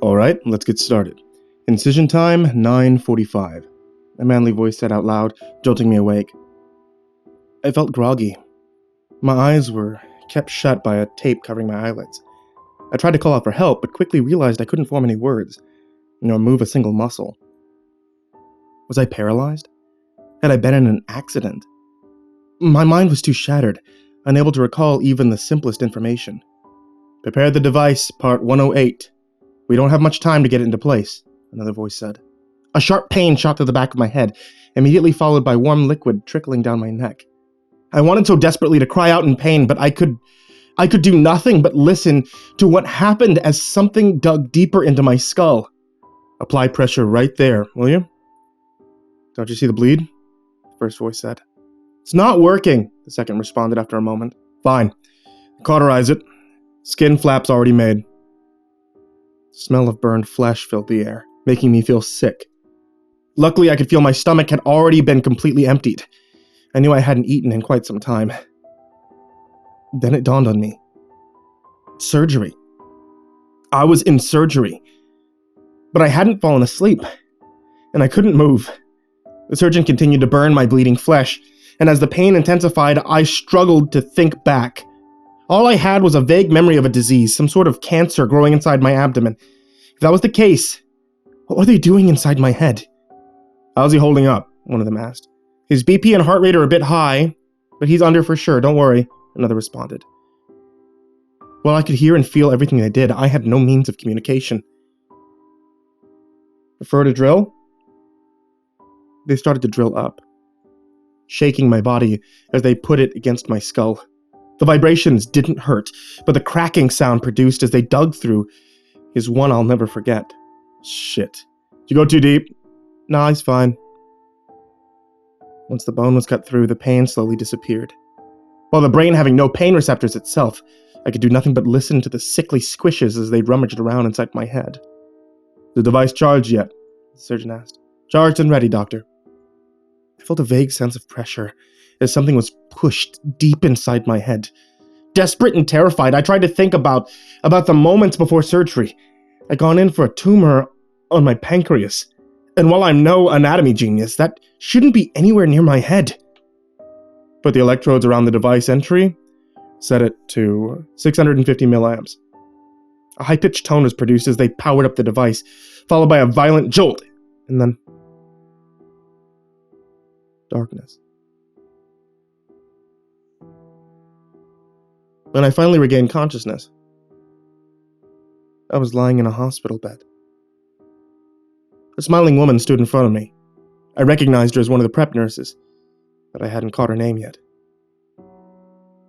Alright, let's get started. Incision time, 9:45. A manly voice said out loud, jolting me awake. I felt groggy. My eyes were kept shut by a tape covering my eyelids. I tried to call out for help, but quickly realized I couldn't form any words, nor move a single muscle. Was I paralyzed? Had I been in an accident? My mind was too shattered, unable to recall even the simplest information. Prepare the device, part 108. We don't have much time to get it into place, another voice said. A sharp pain shot through the back of my head, immediately followed by warm liquid trickling down my neck. I wanted so desperately to cry out in pain, but I could do nothing but listen to what happened as something dug deeper into my skull. Apply pressure right there, will you? Don't you see the bleed? The first voice said. It's not working, the second responded after a moment. Fine. Cauterize it. Skin flaps already made. The smell of burned flesh filled the air, making me feel sick. Luckily, I could feel my stomach had already been completely emptied. I knew I hadn't eaten in quite some time. Then it dawned on me. Surgery. I was in surgery. But I hadn't fallen asleep, and I couldn't move. The surgeon continued to burn my bleeding flesh, and as the pain intensified, I struggled to think back. All I had was a vague memory of a disease, some sort of cancer growing inside my abdomen. If that was the case, what were they doing inside my head? How's he holding up? One of them asked. His BP and heart rate are a bit high, but he's under for sure, don't worry, another responded. While I could hear and feel everything they did, I had no means of communication. Prefer to drill? They started to drill up, shaking my body as they put it against my skull. The vibrations didn't hurt, but the cracking sound produced as they dug through is one I'll never forget. Shit. Did you go too deep? Nah, he's fine. Once the bone was cut through, the pain slowly disappeared. While the brain having no pain receptors itself, I could do nothing but listen to the sickly squishes as they rummaged around inside my head. The device charged yet? The surgeon asked. Charged and ready, doctor. I felt a vague sense of pressure as something was pushed deep inside my head. Desperate and terrified, I tried to think about the moments before surgery. I'd gone in for a tumor on my pancreas, and while I'm no anatomy genius, that shouldn't be anywhere near my head. Put the electrodes around the device entry, set it to 650 milliamps. A high-pitched tone was produced as they powered up the device, followed by a violent jolt, and then darkness. When I finally regained consciousness, I was lying in a hospital bed. A smiling woman stood in front of me. I recognized her as one of the prep nurses, but I hadn't caught her name yet.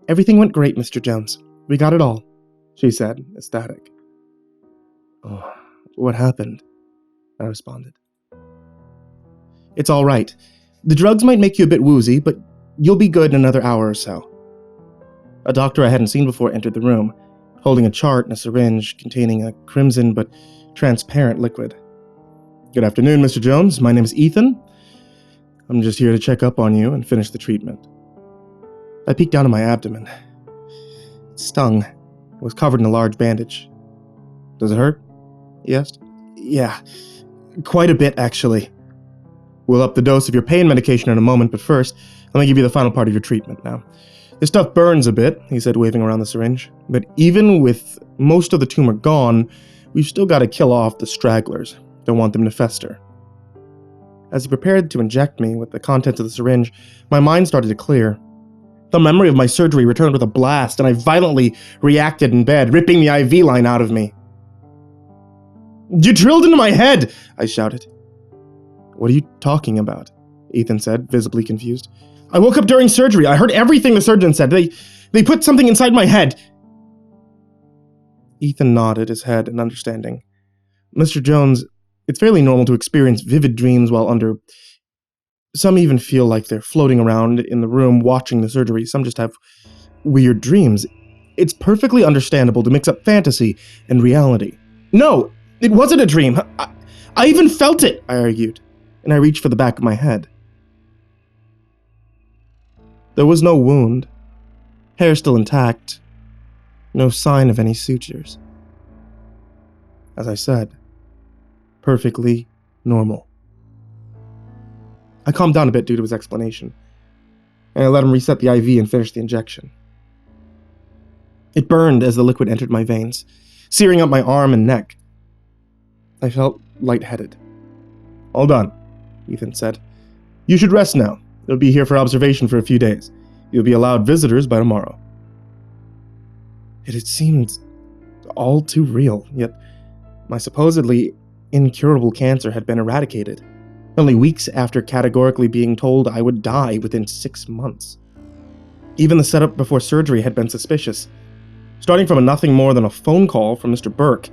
Everything went great, Mr. Jones. We got it all, she said, ecstatic. Oh, what happened? I responded. It's all right. The drugs might make you a bit woozy, but you'll be good in another hour or so. A doctor I hadn't seen before entered the room, holding a chart and a syringe containing a crimson but transparent liquid. Good afternoon, Mr. Jones. My name is Ethan. I'm just here to check up on you and finish the treatment. I peeked down at my abdomen. It stung. It was covered in a large bandage. Does it hurt? He asked. Yeah, quite a bit, actually. We'll up the dose of your pain medication in a moment, but first, let me give you the final part of your treatment now. This stuff burns a bit, he said, waving around the syringe. But even with most of the tumor gone, we've still got to kill off the stragglers. Don't want them to fester. As he prepared to inject me with the contents of the syringe, my mind started to clear. The memory of my surgery returned with a blast, and I violently reacted in bed, ripping the IV line out of me. You drilled into my head, I shouted. What are you talking about? Ethan said, visibly confused. I woke up during surgery. I heard everything the surgeon said. They put something inside my head. Ethan nodded his head in understanding. Mr. Jones, it's fairly normal to experience vivid dreams while under... Some even feel like they're floating around in the room watching the surgery. Some just have weird dreams. It's perfectly understandable to mix up fantasy and reality. No, it wasn't a dream. I even felt it, I argued, and I reached for the back of my head. There was no wound, hair still intact, no sign of any sutures. As I said, perfectly normal. I calmed down a bit due to his explanation, and I let him reset the IV and finish the injection. It burned as the liquid entered my veins, searing up my arm and neck. I felt lightheaded. "All done," Ethan said. "You should rest now. You'll be here for observation for a few days. You'll be allowed visitors by tomorrow." It had seemed all too real, yet my supposedly incurable cancer had been eradicated, only weeks after categorically being told I would die within 6 months. Even the setup before surgery had been suspicious, starting from nothing more than a phone call from Mr. Burke,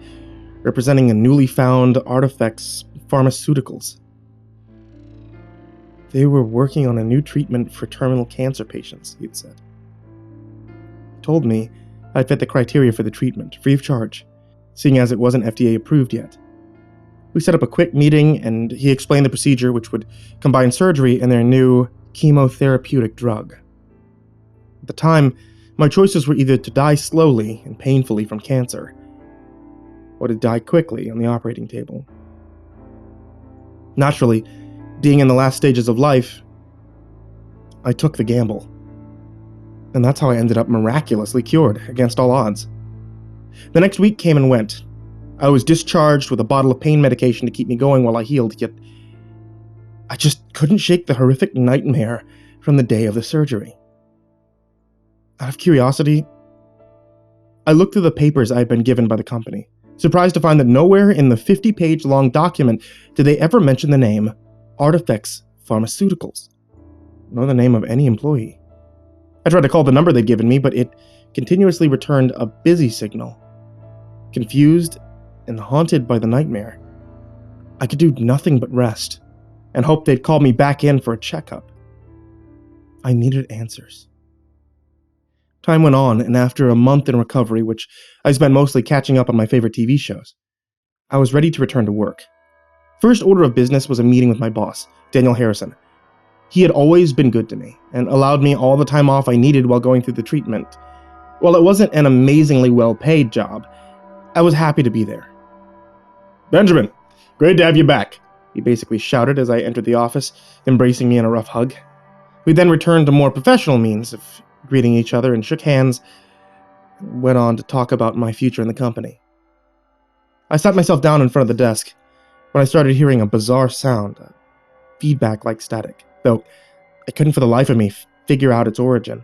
representing a newly found Artifacts Pharmaceuticals. They were working on a new treatment for terminal cancer patients, he'd said. He told me I'd fit the criteria for the treatment, free of charge, seeing as it wasn't FDA approved yet. We set up a quick meeting, and he explained the procedure, which would combine surgery and their new chemotherapeutic drug. At the time, my choices were either to die slowly and painfully from cancer, or to die quickly on the operating table. Naturally, being in the last stages of life, I took the gamble. And that's how I ended up miraculously cured, against all odds. The next week came and went. I was discharged with a bottle of pain medication to keep me going while I healed, yet I just couldn't shake the horrific nightmare from the day of the surgery. Out of curiosity, I looked through the papers I had been given by the company, surprised to find that nowhere in the 50-page-long document did they ever mention the name Artifacts Pharmaceuticals, nor the name of any employee. I tried to call the number they'd given me, but it continuously returned a busy signal. Confused and haunted by the nightmare, I could do nothing but rest and hope they'd call me back in for a checkup. I needed answers. Time went on, and after a month in recovery, which I spent mostly catching up on my favorite TV shows, I was ready to return to work. First order of business was a meeting with my boss, Daniel Harrison. He had always been good to me, and allowed me all the time off I needed while going through the treatment. While it wasn't an amazingly well-paid job, I was happy to be there. "Benjamin, great to have you back," he basically shouted as I entered the office, embracing me in a rough hug. We then returned to more professional means of greeting each other and shook hands, and went on to talk about my future in the company. I sat myself down in front of the desk when I started hearing a bizarre sound, a feedback like static, though I couldn't for the life of me figure out its origin.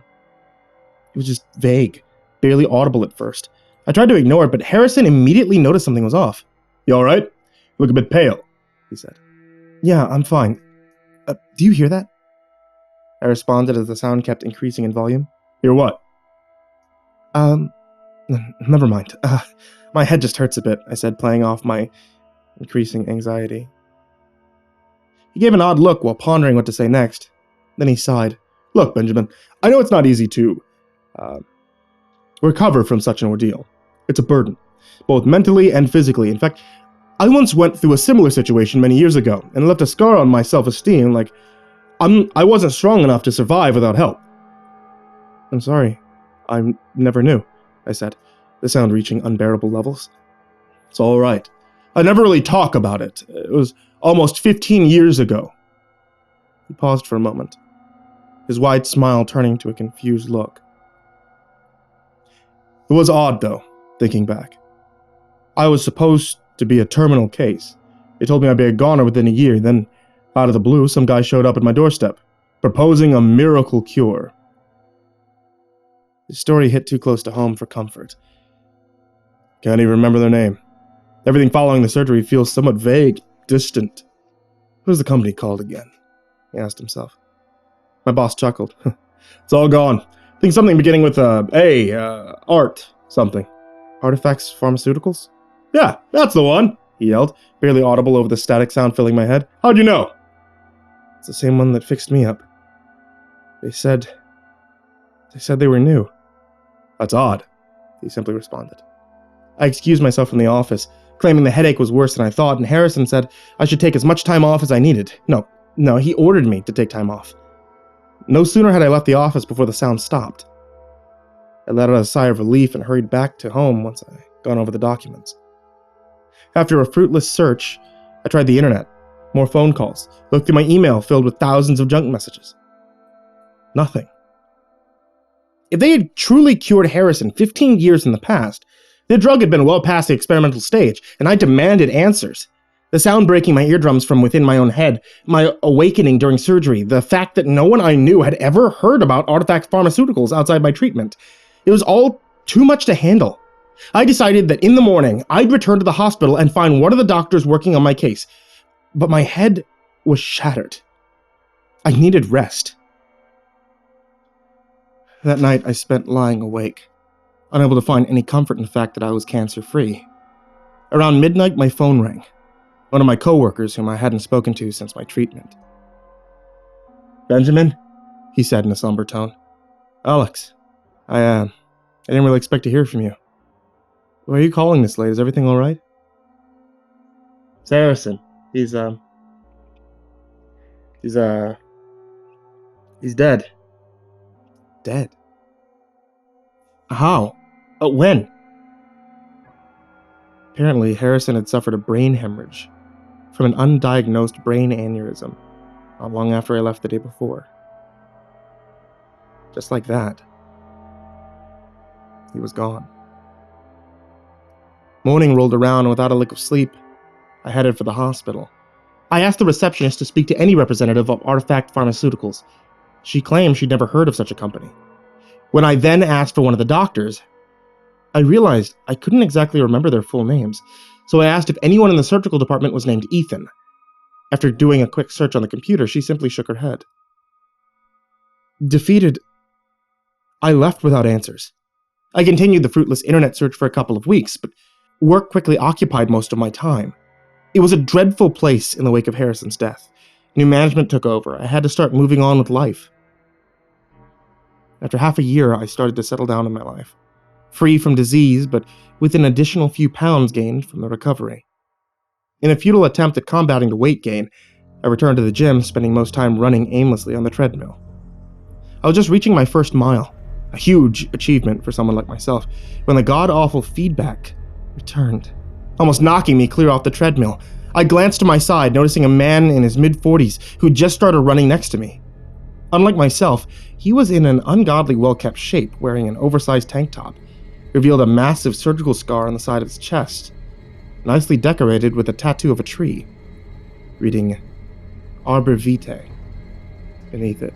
It was just vague, barely audible at first. I tried to ignore it, but Harrison immediately noticed something was off. "You alright? You look a bit pale," he said. "Yeah, I'm fine. Do you hear that?" I responded as the sound kept increasing in volume. "Hear what?" Never mind. My head just hurts a bit," I said, playing off my increasing anxiety. He gave an odd look while pondering what to say next. Then he sighed. "Look, Benjamin, I know it's not easy to recover from such an ordeal. It's a burden, both mentally and physically. In fact, I once went through a similar situation many years ago, and left a scar on my self-esteem, like I wasn't strong enough to survive without help." "I'm sorry. I never knew," I said, the sound reaching unbearable levels. "It's all right. I never really talk about it. It was almost 15 years ago." He paused for a moment, his wide smile turning to a confused look. "It was odd, though, thinking back. I was supposed to be a terminal case. They told me I'd be a goner within a year, then, out of the blue, some guy showed up at my doorstep, proposing a miracle cure." The story hit too close to home for comfort. "Can't even remember their name. Everything following the surgery feels somewhat vague, distant." "What was the company called again?" he asked himself. My boss chuckled. "It's all gone. I think something beginning with art, something." "Artifacts Pharmaceuticals?" "Yeah, that's the one," he yelled, barely audible over the static sound filling my head. "How'd you know?" "It's the same one that fixed me up. They said they were new." "That's odd," he simply responded. I excused myself from the office, claiming the headache was worse than I thought, and Harrison said I should take as much time off as I needed. No, he ordered me to take time off. No sooner had I left the office before the sound stopped. I let out a sigh of relief and hurried back to home once I gone over the documents. After a fruitless search, I tried the internet, more phone calls, looked through my email filled with thousands of junk messages. Nothing. If they had truly cured Harrison 15 years in the past, the drug had been well past the experimental stage, and I demanded answers. The sound breaking my eardrums from within my own head, my awakening during surgery, the fact that no one I knew had ever heard about Artifact Pharmaceuticals outside my treatment. It was all too much to handle. I decided that in the morning, I'd return to the hospital and find one of the doctors working on my case. But my head was shattered. I needed rest. That night, I spent lying awake, unable to find any comfort in the fact that I was cancer-free. Around midnight, my phone rang. One of my coworkers whom I hadn't spoken to since my treatment. "Benjamin?" he said in a somber tone. "Alex, I didn't really expect to hear from you. Why are you calling this late? Is everything alright?" "It's Harrison. He's dead." "Dead? How? When?" Apparently, Harrison had suffered a brain hemorrhage from an undiagnosed brain aneurysm not long after I left the day before. Just like that, he was gone. Morning rolled around, and without a lick of sleep, I headed for the hospital. I asked the receptionist to speak to any representative of Artifact Pharmaceuticals. She claimed she'd never heard of such a company. When I then asked for one of the doctors, I realized I couldn't exactly remember their full names, so I asked if anyone in the surgical department was named Ethan. After doing a quick search on the computer, she simply shook her head. Defeated, I left without answers. I continued the fruitless internet search for a couple of weeks, but work quickly occupied most of my time. It was a dreadful place in the wake of Harrison's death. New management took over. I had to start moving on with life. After half a year, I started to settle down in my life. Free from disease, but with an additional few pounds gained from the recovery. In a futile attempt at combating the weight gain, I returned to the gym, spending most time running aimlessly on the treadmill. I was just reaching my first mile, a huge achievement for someone like myself, when the god-awful feedback returned, almost knocking me clear off the treadmill. I glanced to my side, noticing a man in his mid-40s who just started running next to me. Unlike myself, he was in an ungodly well-kept shape, wearing an oversized tank top, revealed a massive surgical scar on the side of his chest, nicely decorated with a tattoo of a tree, reading Arbor Vitae beneath it.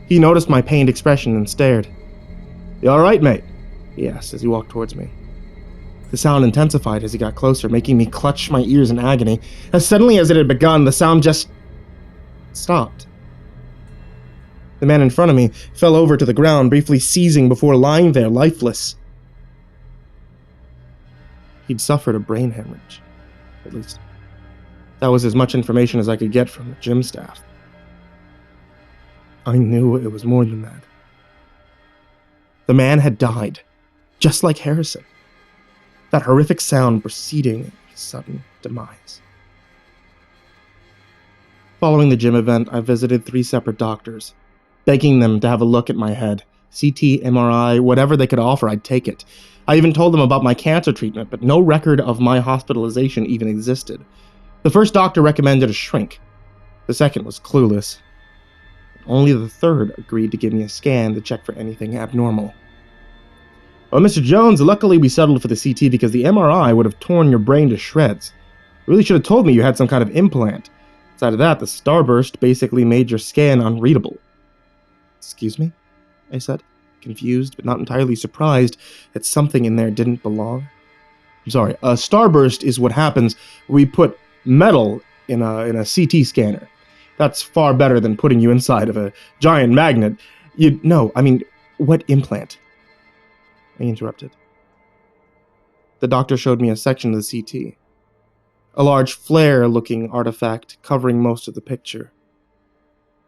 He noticed my pained expression and stared. "You alright, mate?" he asked as he walked towards me. The sound intensified as he got closer, making me clutch my ears in agony. As suddenly as it had begun, the sound just stopped. The man in front of me fell over to the ground, briefly seizing before lying there lifeless. He'd suffered a brain hemorrhage. At least, that was as much information as I could get from the gym staff. I knew it was more than that. The man had died, just like Harrison. That horrific sound preceding his sudden demise. Following the gym event, I visited 3 separate doctors, begging them to have a look at my head. CT, MRI, whatever they could offer, I'd take it. I even told them about my cancer treatment, but no record of my hospitalization even existed. The first doctor recommended a shrink. The second was clueless. Only the third agreed to give me a scan to check for anything abnormal. "Well, Mr. Jones, luckily we settled for the CT because the MRI would have torn your brain to shreds. You really should have told me you had some kind of implant. Aside of that, the starburst basically made your scan unreadable." "Excuse me?" I said, confused but not entirely surprised that something in there didn't belong. "I'm sorry, a starburst is what happens when we put metal in a CT scanner. That's far better than putting you inside of a giant magnet. What implant?" I interrupted. The doctor showed me a section of the CT. A large flare-looking artifact covering most of the picture.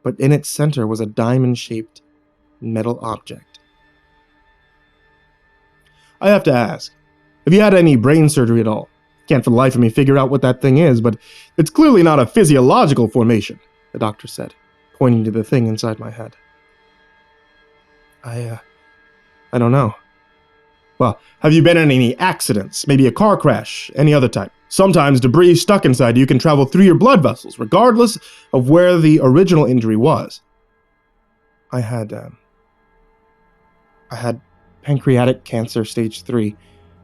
But in its center was a diamond-shaped metal object. "I have to ask, have you had any brain surgery at all? Can't for the life of me figure out what that thing is, but it's clearly not a physiological formation," the doctor said, pointing to the thing inside my head. I don't know." "Well, have you been in any accidents? Maybe a car crash? Any other type?" Sometimes debris stuck inside you can travel through your blood vessels, regardless of where the original injury was. I had pancreatic cancer stage 3.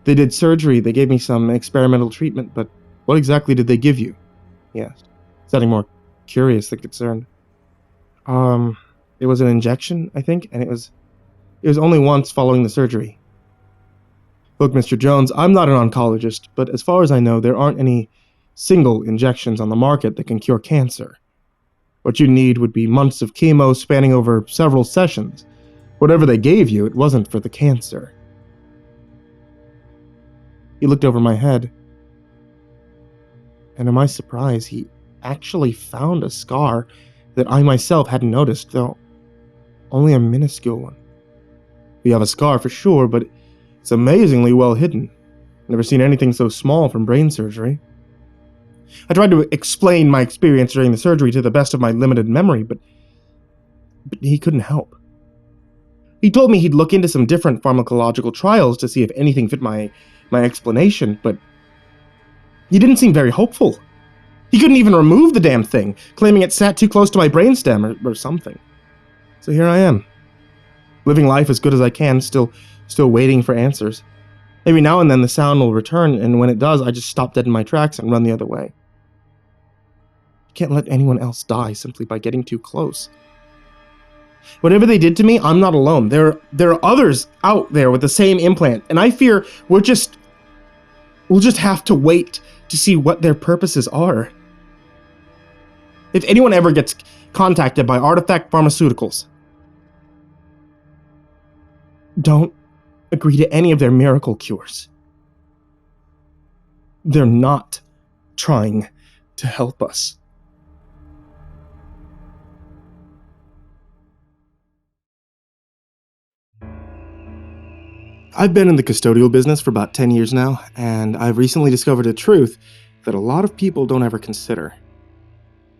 They did surgery, they gave me some experimental treatment, but what exactly did they give you? He asked, sounding more curious than concerned. It was an injection, I think, and it was only once following the surgery. Look, Mr. Jones, I'm not an oncologist, but as far as I know, there aren't any single injections on the market that can cure cancer. What you need would be months of chemo spanning over several sessions. Whatever they gave you, it wasn't for the cancer. He looked over my head, and to my surprise, he actually found a scar that I myself hadn't noticed, though only a minuscule one. We have a scar for sure, but it's amazingly well hidden. Never seen anything so small from brain surgery. I tried to explain my experience during the surgery to the best of my limited memory, but he couldn't help. He told me he'd look into some different pharmacological trials to see if anything fit my explanation, but he didn't seem very hopeful. He couldn't even remove the damn thing, claiming it sat too close to my brainstem or something. So here I am, living life as good as I can, still waiting for answers. Maybe now and then the sound will return, and when it does, I just stop dead in my tracks and run the other way. I can't let anyone else die simply by getting too close. Whatever they did to me, I'm not alone. There are others out there with the same implant, and I fear we'll just have to wait to see what their purposes are. If anyone ever gets contacted by Artifact Pharmaceuticals, don't agree to any of their miracle cures. They're not trying to help us. I've been in the custodial business for about 10 years now, and I've recently discovered a truth that a lot of people don't ever consider.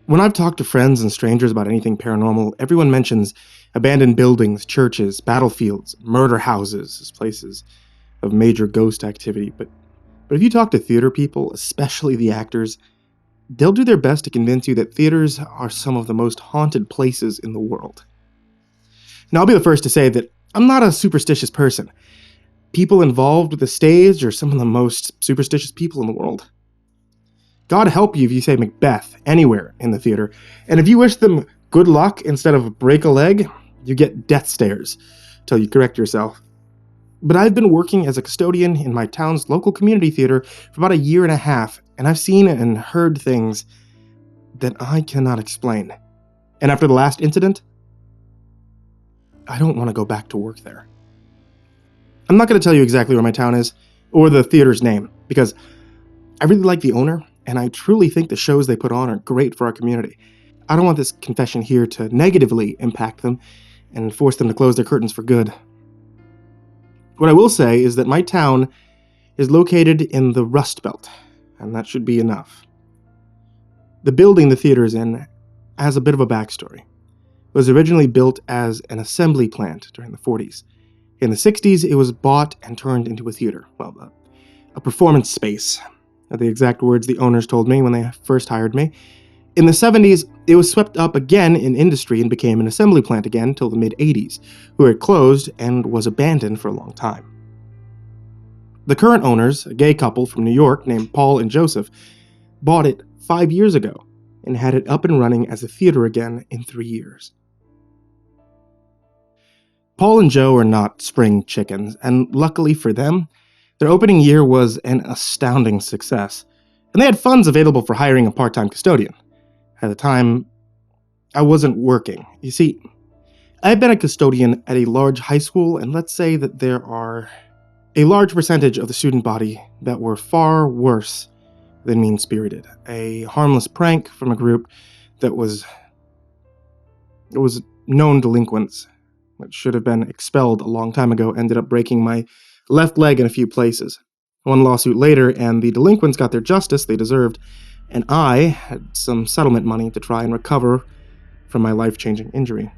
When I've talked to friends and strangers about anything paranormal, everyone mentions abandoned buildings, churches, battlefields, murder houses as places of major ghost activity. But if you talk to theater people, especially the actors, they'll do their best to convince you that theaters are some of the most haunted places in the world. Now, I'll be the first to say that I'm not a superstitious person. People involved with the stage are some of the most superstitious people in the world. God help you if you say Macbeth anywhere in the theater, and if you wish them good luck instead of break a leg, you get death stares till you correct yourself. But I've been working as a custodian in my town's local community theater for about a year and a half, and I've seen and heard things that I cannot explain. And after the last incident, I don't want to go back to work there. I'm not going to tell you exactly where my town is, or the theater's name, because I really like the owner, and I truly think the shows they put on are great for our community. I don't want this confession here to negatively impact them and force them to close their curtains for good. What I will say is that my town is located in the Rust Belt, and that should be enough. The building the theater is in has a bit of a backstory. It was originally built as an assembly plant during the 40s. In the 60s, it was bought and turned into a theater. Well, a performance space, are the exact words the owners told me when they first hired me. In the 70s, it was swept up again in industry and became an assembly plant again till the mid-80s, where it closed and was abandoned for a long time. The current owners, a gay couple from New York named Paul and Joseph, bought it 5 years ago and had it up and running as a theater again in 3 years. Paul and Joe are not spring chickens, and luckily for them, their opening year was an astounding success, and they had funds available for hiring a part-time custodian. At the time, I wasn't working. You see, I had been a custodian at a large high school, and let's say that there are a large percentage of the student body that were far worse than mean-spirited. A harmless prank from a group that was known delinquents that should have been expelled a long time ago ended up breaking my left leg in a few places. One lawsuit later, and the delinquents got their justice they deserved, and I had some settlement money to try and recover from my life-changing injury.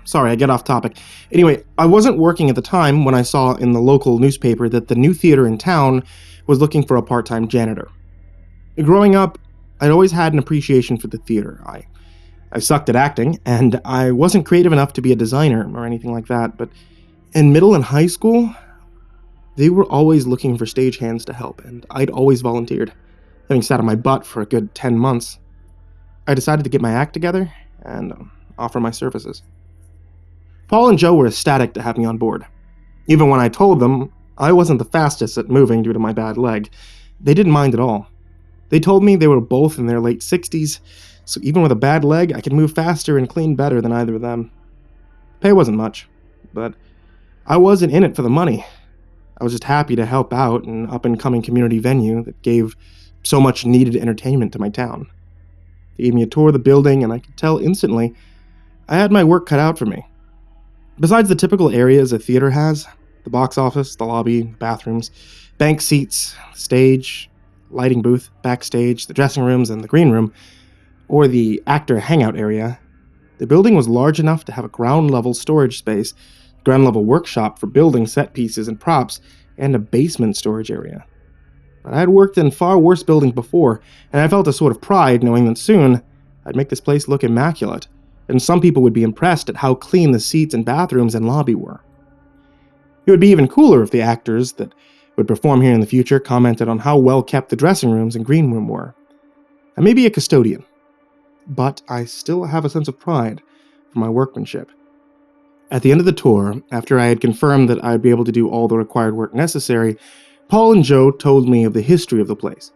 Sorry, I get off topic. Anyway, I wasn't working at the time when I saw in the local newspaper that the new theater in town was looking for a part-time janitor. Growing up, I'd always had an appreciation for the theater. I sucked at acting, and I wasn't creative enough to be a designer or anything like that, but in middle and high school, they were always looking for stagehands to help, and I'd always volunteered. Having sat on my butt for a good 10 months, I decided to get my act together and offer my services. Paul and Joe were ecstatic to have me on board. Even when I told them I wasn't the fastest at moving due to my bad leg, they didn't mind at all. They told me they were both in their late 60s, so even with a bad leg, I could move faster and clean better than either of them. Pay wasn't much, but I wasn't in it for the money. I was just happy to help out an up-and-coming community venue that gave so much needed entertainment to my town. They gave me a tour of the building, and I could tell instantly I had my work cut out for me. Besides the typical areas a theater has, the box office, the lobby, bathrooms, bank seats, stage, lighting booth, backstage, the dressing rooms, and the green room, or the actor hangout area, the building was large enough to have a ground-level storage space, ground-level workshop for building set pieces and props, and a basement storage area. But I had worked in far worse buildings before, and I felt a sort of pride knowing that soon I'd make this place look immaculate, and some people would be impressed at how clean the seats and bathrooms and lobby were. It would be even cooler if the actors that would perform here in the future commented on how well kept the dressing rooms and green room were. I may be a custodian, but I still have a sense of pride for my workmanship. At the end of the tour, after I had confirmed that I'd be able to do all the required work necessary, Paul and Joe told me of the history of the place.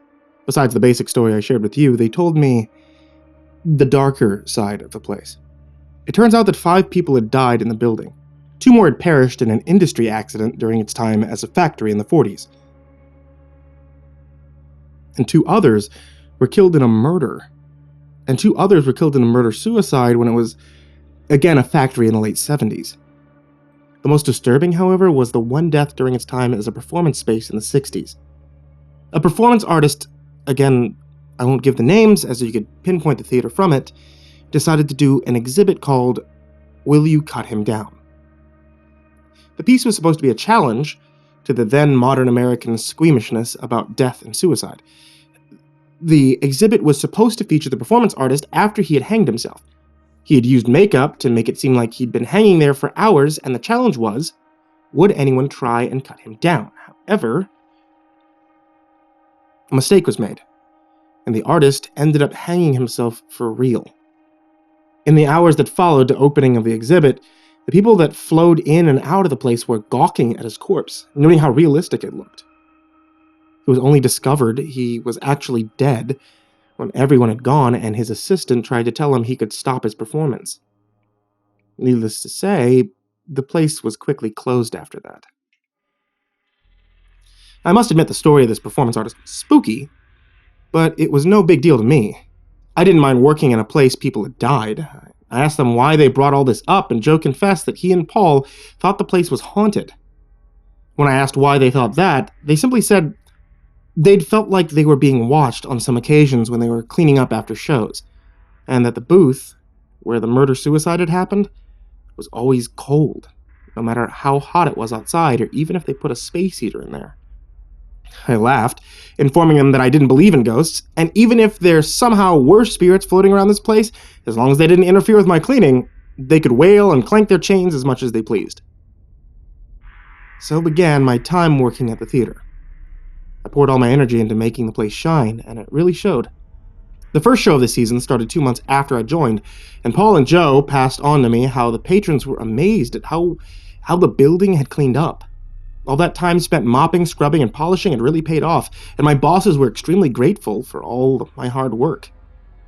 Besides the basic story I shared with you, they told me the darker side of the place. It turns out that 5 people had died in the building. 2 more had perished in an industry accident during its time as a factory in the 40s. And 2 others were killed in a murder. And 2 others were killed in a murder-suicide when it was, again, a factory in the late 70s. The most disturbing, however, was the one death during its time as a performance space in the 60s. A performance artist, again, I won't give the names as you could pinpoint the theater from it, decided to do an exhibit called Will You Cut Him Down? The piece was supposed to be a challenge to the then modern American squeamishness about death and suicide. The exhibit was supposed to feature the performance artist after he had hanged himself. He had used makeup to make it seem like he'd been hanging there for hours, and the challenge was, would anyone try and cut him down? However, a mistake was made, and the artist ended up hanging himself for real. In the hours that followed the opening of the exhibit, the people that flowed in and out of the place were gawking at his corpse, noting how realistic it looked. It was only discovered he was actually dead when everyone had gone and his assistant tried to tell him he could stop his performance. Needless to say, the place was quickly closed after that. I must admit the story of this performance artist was spooky, but it was no big deal to me. I didn't mind working in a place people had died. I asked them why they brought all this up, and Joe confessed that he and Paul thought the place was haunted. When I asked why they thought that, they simply said they'd felt like they were being watched on some occasions when they were cleaning up after shows, and that the booth, where the murder-suicide had happened, was always cold, no matter how hot it was outside or even if they put a space heater in there. I laughed, informing them that I didn't believe in ghosts, and even if there somehow were spirits floating around this place, as long as they didn't interfere with my cleaning, they could wail and clank their chains as much as they pleased. So began my time working at the theater. I poured all my energy into making the place shine, and it really showed. The first show of the season started 2 months after I joined, and Paul and Joe passed on to me how the patrons were amazed at how the building had cleaned up. All that time spent mopping, scrubbing, and polishing had really paid off, and my bosses were extremely grateful for all my hard work.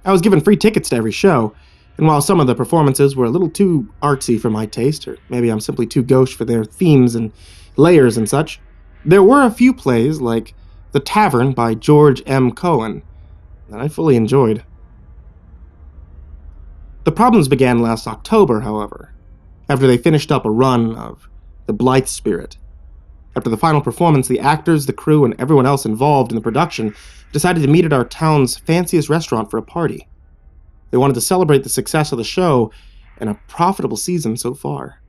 I was given free tickets to every show, and while some of the performances were a little too artsy for my taste, or maybe I'm simply too gauche for their themes and layers and such, there were a few plays like The Tavern by George M. Cohen that I fully enjoyed. The problems began last October, however, after they finished up a run of The Blithe Spirit. After the final performance, the actors, the crew, and everyone else involved in the production decided to meet at our town's fanciest restaurant for a party. They wanted to celebrate the success of the show, and a profitable season so far.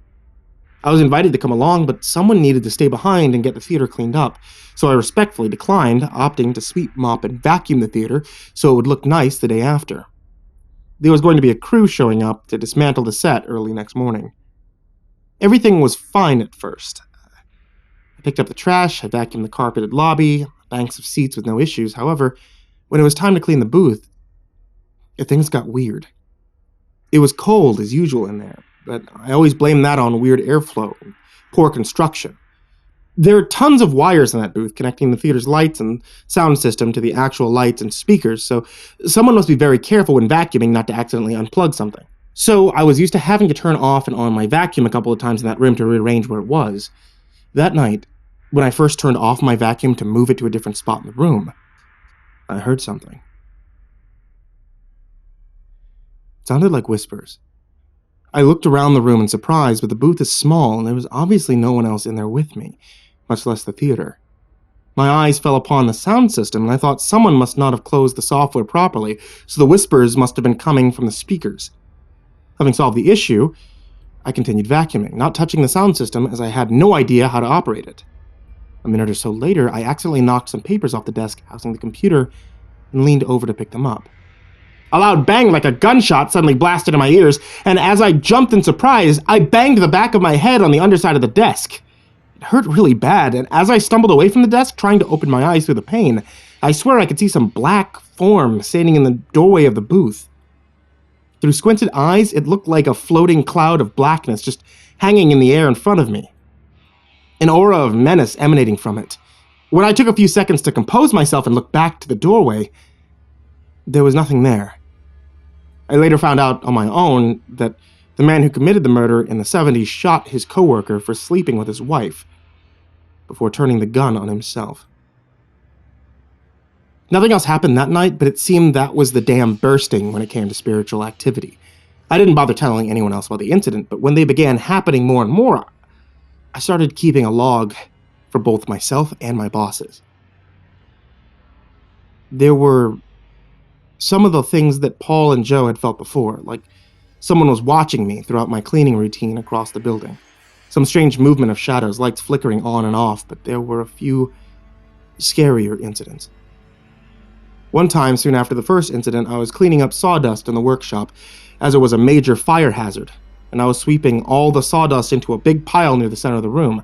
I was invited to come along, but someone needed to stay behind and get the theater cleaned up, so I respectfully declined, opting to sweep, mop, and vacuum the theater so it would look nice the day after. There was going to be a crew showing up to dismantle the set early next morning. Everything was fine at first. I picked up the trash, I vacuumed the carpeted lobby, banks of seats with no issues. However, when it was time to clean the booth, things got weird. It was cold as usual in there, but I always blame that on weird airflow and poor construction. There are tons of wires in that booth connecting the theater's lights and sound system to the actual lights and speakers, so someone must be very careful when vacuuming not to accidentally unplug something. So I was used to having to turn off and on my vacuum a couple of times in that room to rearrange where it was. That night, when I first turned off my vacuum to move it to a different spot in the room, I heard something. It sounded like whispers. I looked around the room in surprise, but the booth is small and there was obviously no one else in there with me, much less the theater. My eyes fell upon the sound system and I thought someone must not have closed the software properly, so the whispers must have been coming from the speakers. Having solved the issue, I continued vacuuming, not touching the sound system as I had no idea how to operate it. A minute or so later, I accidentally knocked some papers off the desk housing the computer and leaned over to pick them up. A loud bang like a gunshot suddenly blasted in my ears, and as I jumped in surprise, I banged the back of my head on the underside of the desk. It hurt really bad, and as I stumbled away from the desk, trying to open my eyes through the pain, I swear I could see some black form standing in the doorway of the booth. Through squinted eyes, it looked like a floating cloud of blackness just hanging in the air in front of me. An aura of menace emanating from it. When I took a few seconds to compose myself and look back to the doorway, there was nothing there. I later found out on my own that the man who committed the murder in the 70s shot his coworker for sleeping with his wife before turning the gun on himself. Nothing else happened that night, but it seemed that was the dam bursting when it came to spiritual activity. I didn't bother telling anyone else about the incident, but when they began happening more and more, I started keeping a log for both myself and my bosses. There were some of the things that Paul and Joe had felt before, like someone was watching me throughout my cleaning routine across the building. Some strange movement of shadows, lights flickering on and off, but there were a few scarier incidents. One time, soon after the first incident, I was cleaning up sawdust in the workshop, as it was a major fire hazard, and I was sweeping all the sawdust into a big pile near the center of the room.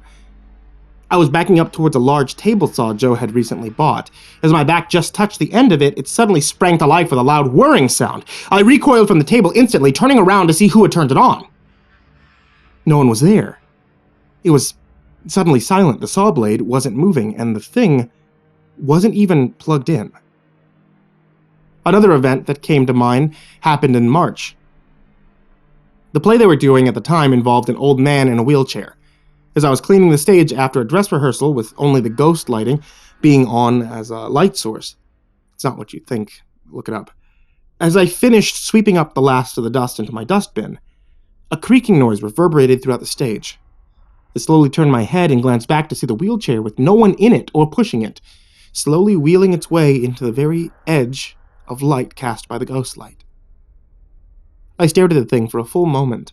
I was backing up towards a large table saw Joe had recently bought. As my back just touched the end of it, it suddenly sprang to life with a loud whirring sound. I recoiled from the table instantly, turning around to see who had turned it on. No one was there. It was suddenly silent. The saw blade wasn't moving, and the thing wasn't even plugged in. Another event that came to mind happened in March. The play they were doing at the time involved an old man in a wheelchair. As I was cleaning the stage after a dress rehearsal with only the ghost lighting being on as a light source. It's not what you'd think. Look it up. As I finished sweeping up the last of the dust into my dustbin, a creaking noise reverberated throughout the stage. I slowly turned my head and glanced back to see the wheelchair with no one in it or pushing it, slowly wheeling its way into the very edge of light cast by the ghost light. I stared at the thing for a full moment,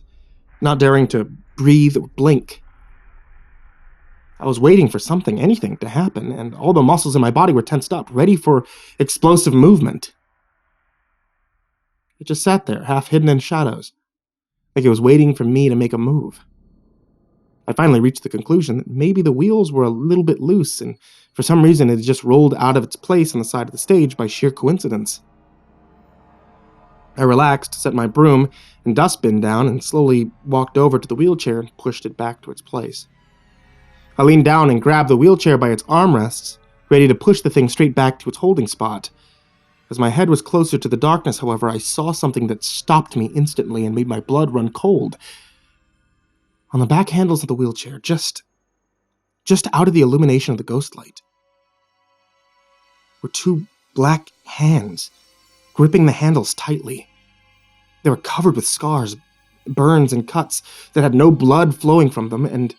not daring to breathe or blink. I was waiting for something, anything, to happen, and all the muscles in my body were tensed up, ready for explosive movement. It just sat there, half hidden in shadows, like it was waiting for me to make a move. I finally reached the conclusion that maybe the wheels were a little bit loose, and for some reason it had just rolled out of its place on the side of the stage by sheer coincidence. I relaxed, set my broom and dustbin down, and slowly walked over to the wheelchair and pushed it back to its place. I leaned down and grabbed the wheelchair by its armrests, ready to push the thing straight back to its holding spot. As my head was closer to the darkness, however, I saw something that stopped me instantly and made my blood run cold. On the back handles of the wheelchair, just out of the illumination of the ghost light, were two black hands, gripping the handles tightly. They were covered with scars, burns, and cuts that had no blood flowing from them, and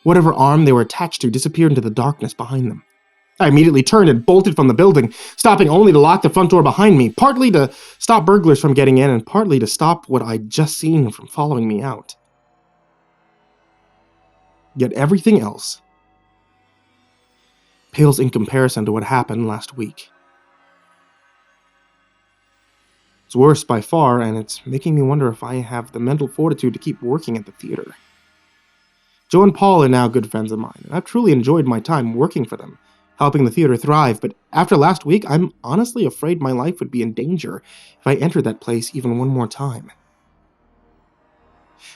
whatever arm they were attached to disappeared into the darkness behind them. I immediately turned and bolted from the building, stopping only to lock the front door behind me, partly to stop burglars from getting in and partly to stop what I'd just seen from following me out. Yet everything else pales in comparison to what happened last week. It's worse by far, and it's making me wonder if I have the mental fortitude to keep working at the theater. Joe and Paul are now good friends of mine, and I've truly enjoyed my time working for them, helping the theater thrive, but after last week, I'm honestly afraid my life would be in danger if I entered that place even one more time.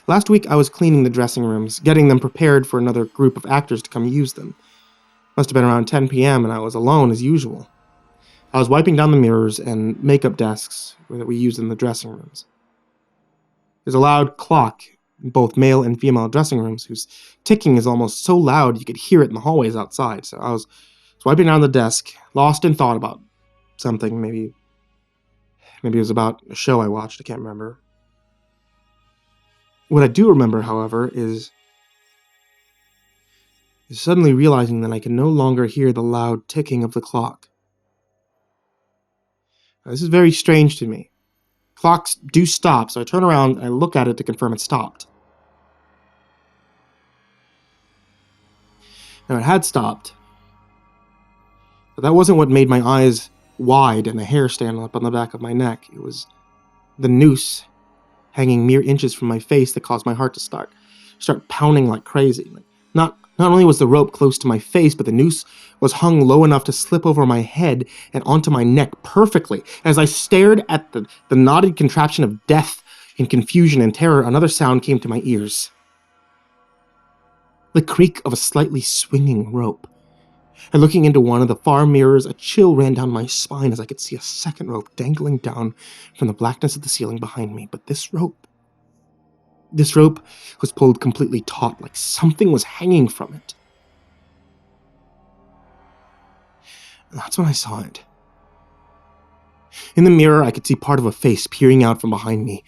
Last week, I was cleaning the dressing rooms, getting them prepared for another group of actors to come use them. Must have been around 10 p.m., and I was alone as usual. I was wiping down the mirrors and makeup desks that we used in the dressing rooms. There's a loud clock in both male and female dressing rooms whose ticking is almost so loud you could hear it in the hallways outside. So I was wiping down the desk, lost in thought about something. Maybe it was about a show I watched. I can't remember. What I do remember, however, is suddenly realizing that I can no longer hear the loud ticking of the clock. Now, this is very strange to me. Clocks do stop, so I turn around and I look at it to confirm it stopped. Now, it had stopped, but that wasn't what made my eyes wide and the hair stand up on the back of my neck. It was the noose hanging mere inches from my face that caused my heart to start pounding like crazy. Not only was the rope close to my face, but the noose was hung low enough to slip over my head and onto my neck perfectly. As I stared at the knotted contraption of death in confusion and terror, another sound came to my ears. The creak of a slightly swinging rope. And looking into one of the far mirrors, a chill ran down my spine as I could see a second rope dangling down from the blackness of the ceiling behind me. But this rope was pulled completely taut, like something was hanging from it. And that's when I saw it. In the mirror, I could see part of a face peering out from behind me,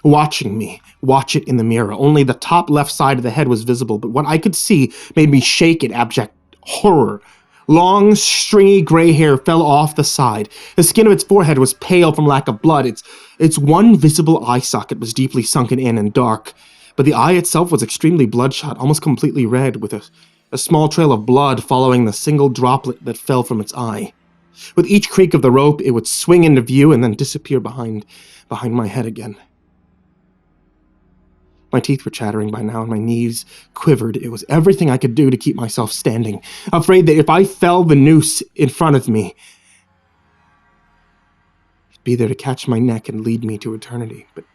watching me watch it in the mirror. Only the top left side of the head was visible, but what I could see made me shake in abject horror. Long, stringy gray hair fell off the side. The skin of its forehead was pale from lack of blood. Its one visible eye socket was deeply sunken in and dark, but the eye itself was extremely bloodshot, almost completely red, with a small trail of blood following the single droplet that fell from its eye. With each creak of the rope, it would swing into view and then disappear behind my head again. My teeth were chattering by now and my knees quivered. It was everything I could do to keep myself standing, afraid that if I fell the noose in front of me, it'd be there to catch my neck and lead me to eternity. But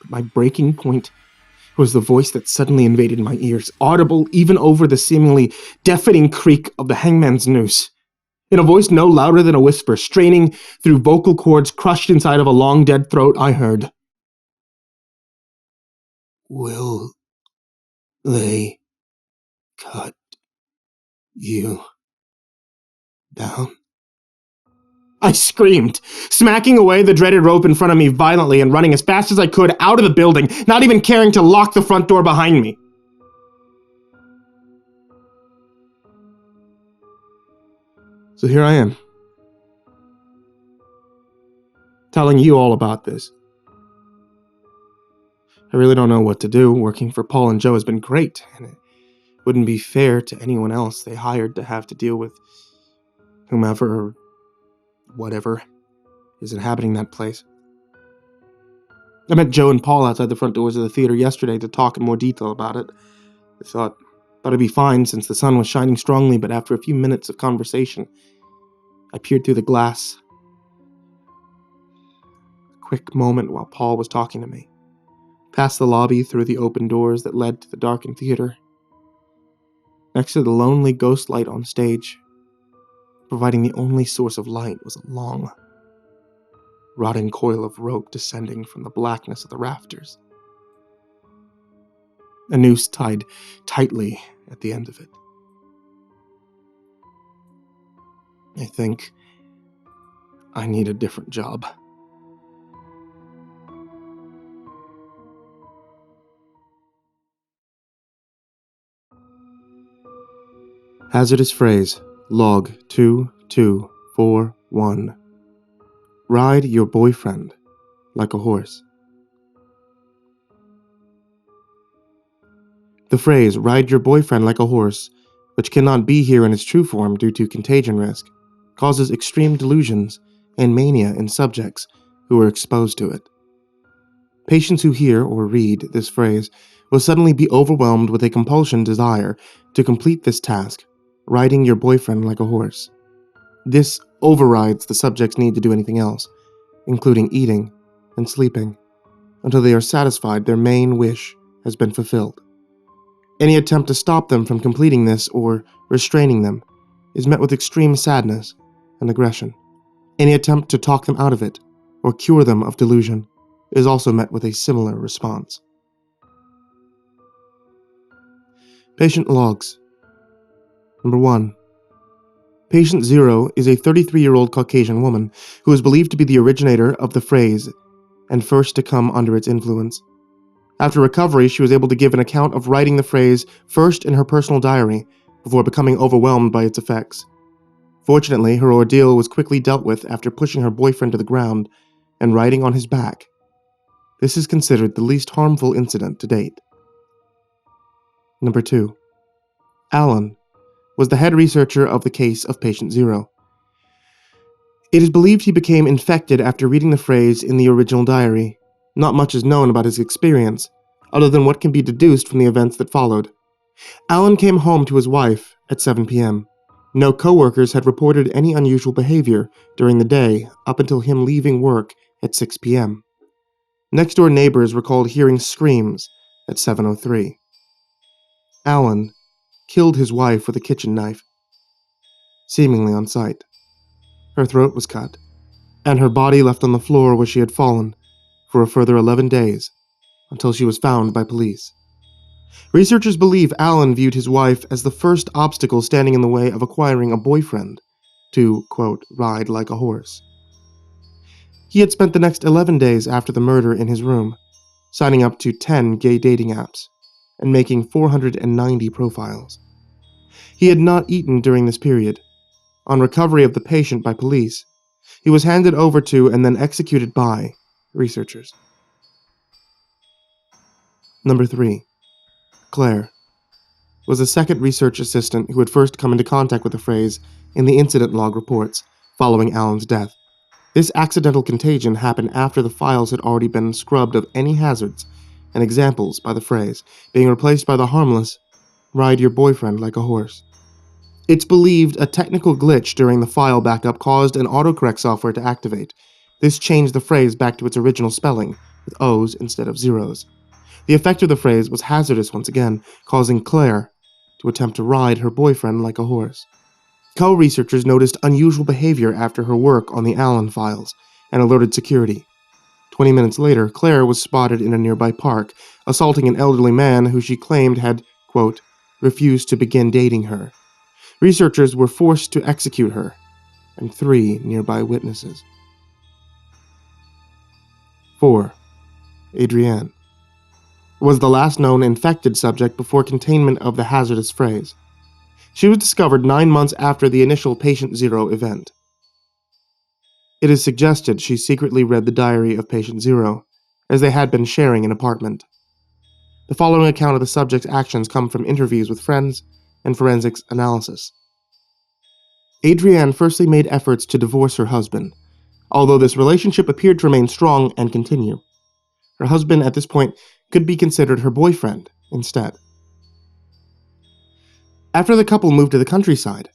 my breaking point was the voice that suddenly invaded my ears, audible even over the seemingly deafening creak of the hangman's noose. In a voice no louder than a whisper, straining through vocal cords crushed inside of a long dead throat, I heard, "Will they cut you down?" I screamed, smacking away the dreaded rope in front of me violently and running as fast as I could out of the building, not even caring to lock the front door behind me. So here I am, telling you all about this. I really don't know what to do. Working for Paul and Joe has been great, and it wouldn't be fair to anyone else they hired to have to deal with whomever or whatever is inhabiting that place. I met Joe and Paul outside the front doors of the theater yesterday to talk in more detail about it. I thought it'd be fine since the sun was shining strongly, but after a few minutes of conversation, I peered through the glass. A quick moment while Paul was talking to me. Past the lobby, through the open doors that led to the darkened theater. Next to the lonely ghost light on stage, providing the only source of light, was a long, rotting coil of rope descending from the blackness of the rafters. A noose tied tightly at the end of it. I think I need a different job. Hazardous phrase, Log 2241. Ride your boyfriend like a horse. The phrase, ride your boyfriend like a horse, which cannot be here in its true form due to contagion risk, causes extreme delusions and mania in subjects who are exposed to it. Patients who hear or read this phrase will suddenly be overwhelmed with a compulsion desire to complete this task, riding your boyfriend like a horse. This overrides the subject's need to do anything else, including eating and sleeping, until they are satisfied their main wish has been fulfilled. Any attempt to stop them from completing this or restraining them is met with extreme sadness and aggression. Any attempt to talk them out of it or cure them of delusion is also met with a similar response. Patient logs. Number 1. Patient 0 is a 33-year-old Caucasian woman who is believed to be the originator of the phrase and first to come under its influence. After recovery, she was able to give an account of writing the phrase first in her personal diary before becoming overwhelmed by its effects. Fortunately, her ordeal was quickly dealt with after pushing her boyfriend to the ground and riding on his back. This is considered the least harmful incident to date. Number 2. Alyain was the head researcher of the case of Patient 0. It is believed he became infected after reading the phrase in the original diary. Not much is known about his experience, other than what can be deduced from the events that followed. Alyain came home to his wife at 7 p.m. No co-workers had reported any unusual behavior during the day up until him leaving work at 6 p.m. Next-door neighbors recalled hearing screams at 7:03. Alyain killed his wife with a kitchen knife, seemingly on sight. Her throat was cut, and her body left on the floor where she had fallen for a further 11 days until she was found by police. Researchers believe Alyain viewed his wife as the first obstacle standing in the way of acquiring a boyfriend to, quote, ride like a horse. He had spent the next 11 days after the murder in his room, signing up to 10 gay dating apps and making 490 profiles. He had not eaten during this period. On recovery of the patient by police, he was handed over to and then executed by researchers. Number 3. Claire was the second research assistant who had first come into contact with the phrase in the incident log reports following Alyain's death. This accidental contagion happened after the files had already been scrubbed of any hazards and examples by the phrase, being replaced by the harmless, ride your boyfriend like a horse. It's believed a technical glitch during the file backup caused an autocorrect software to activate. This changed the phrase back to its original spelling, with O's instead of zeros. The effect of the phrase was hazardous once again, causing Claire to attempt to ride her boyfriend like a horse. Co-researchers noticed unusual behavior after her work on the Alyain files and alerted security. 20 minutes later, Claire was spotted in a nearby park, assaulting an elderly man who she claimed had, quote, refused to begin dating her. Researchers were forced to execute her and 3 nearby witnesses. 4. Adrienne was the last known infected subject before containment of the hazardous phrase. She was discovered 9 months after the initial Patient 0 event. It is suggested she secretly read the diary of Patient 0, as they had been sharing an apartment. The following account of the subject's actions come from interviews with friends and forensics analysis. Adrienne firstly made efforts to divorce her husband, although this relationship appeared to remain strong and continue. Her husband at this point could be considered her boyfriend instead. After the couple moved to the countryside,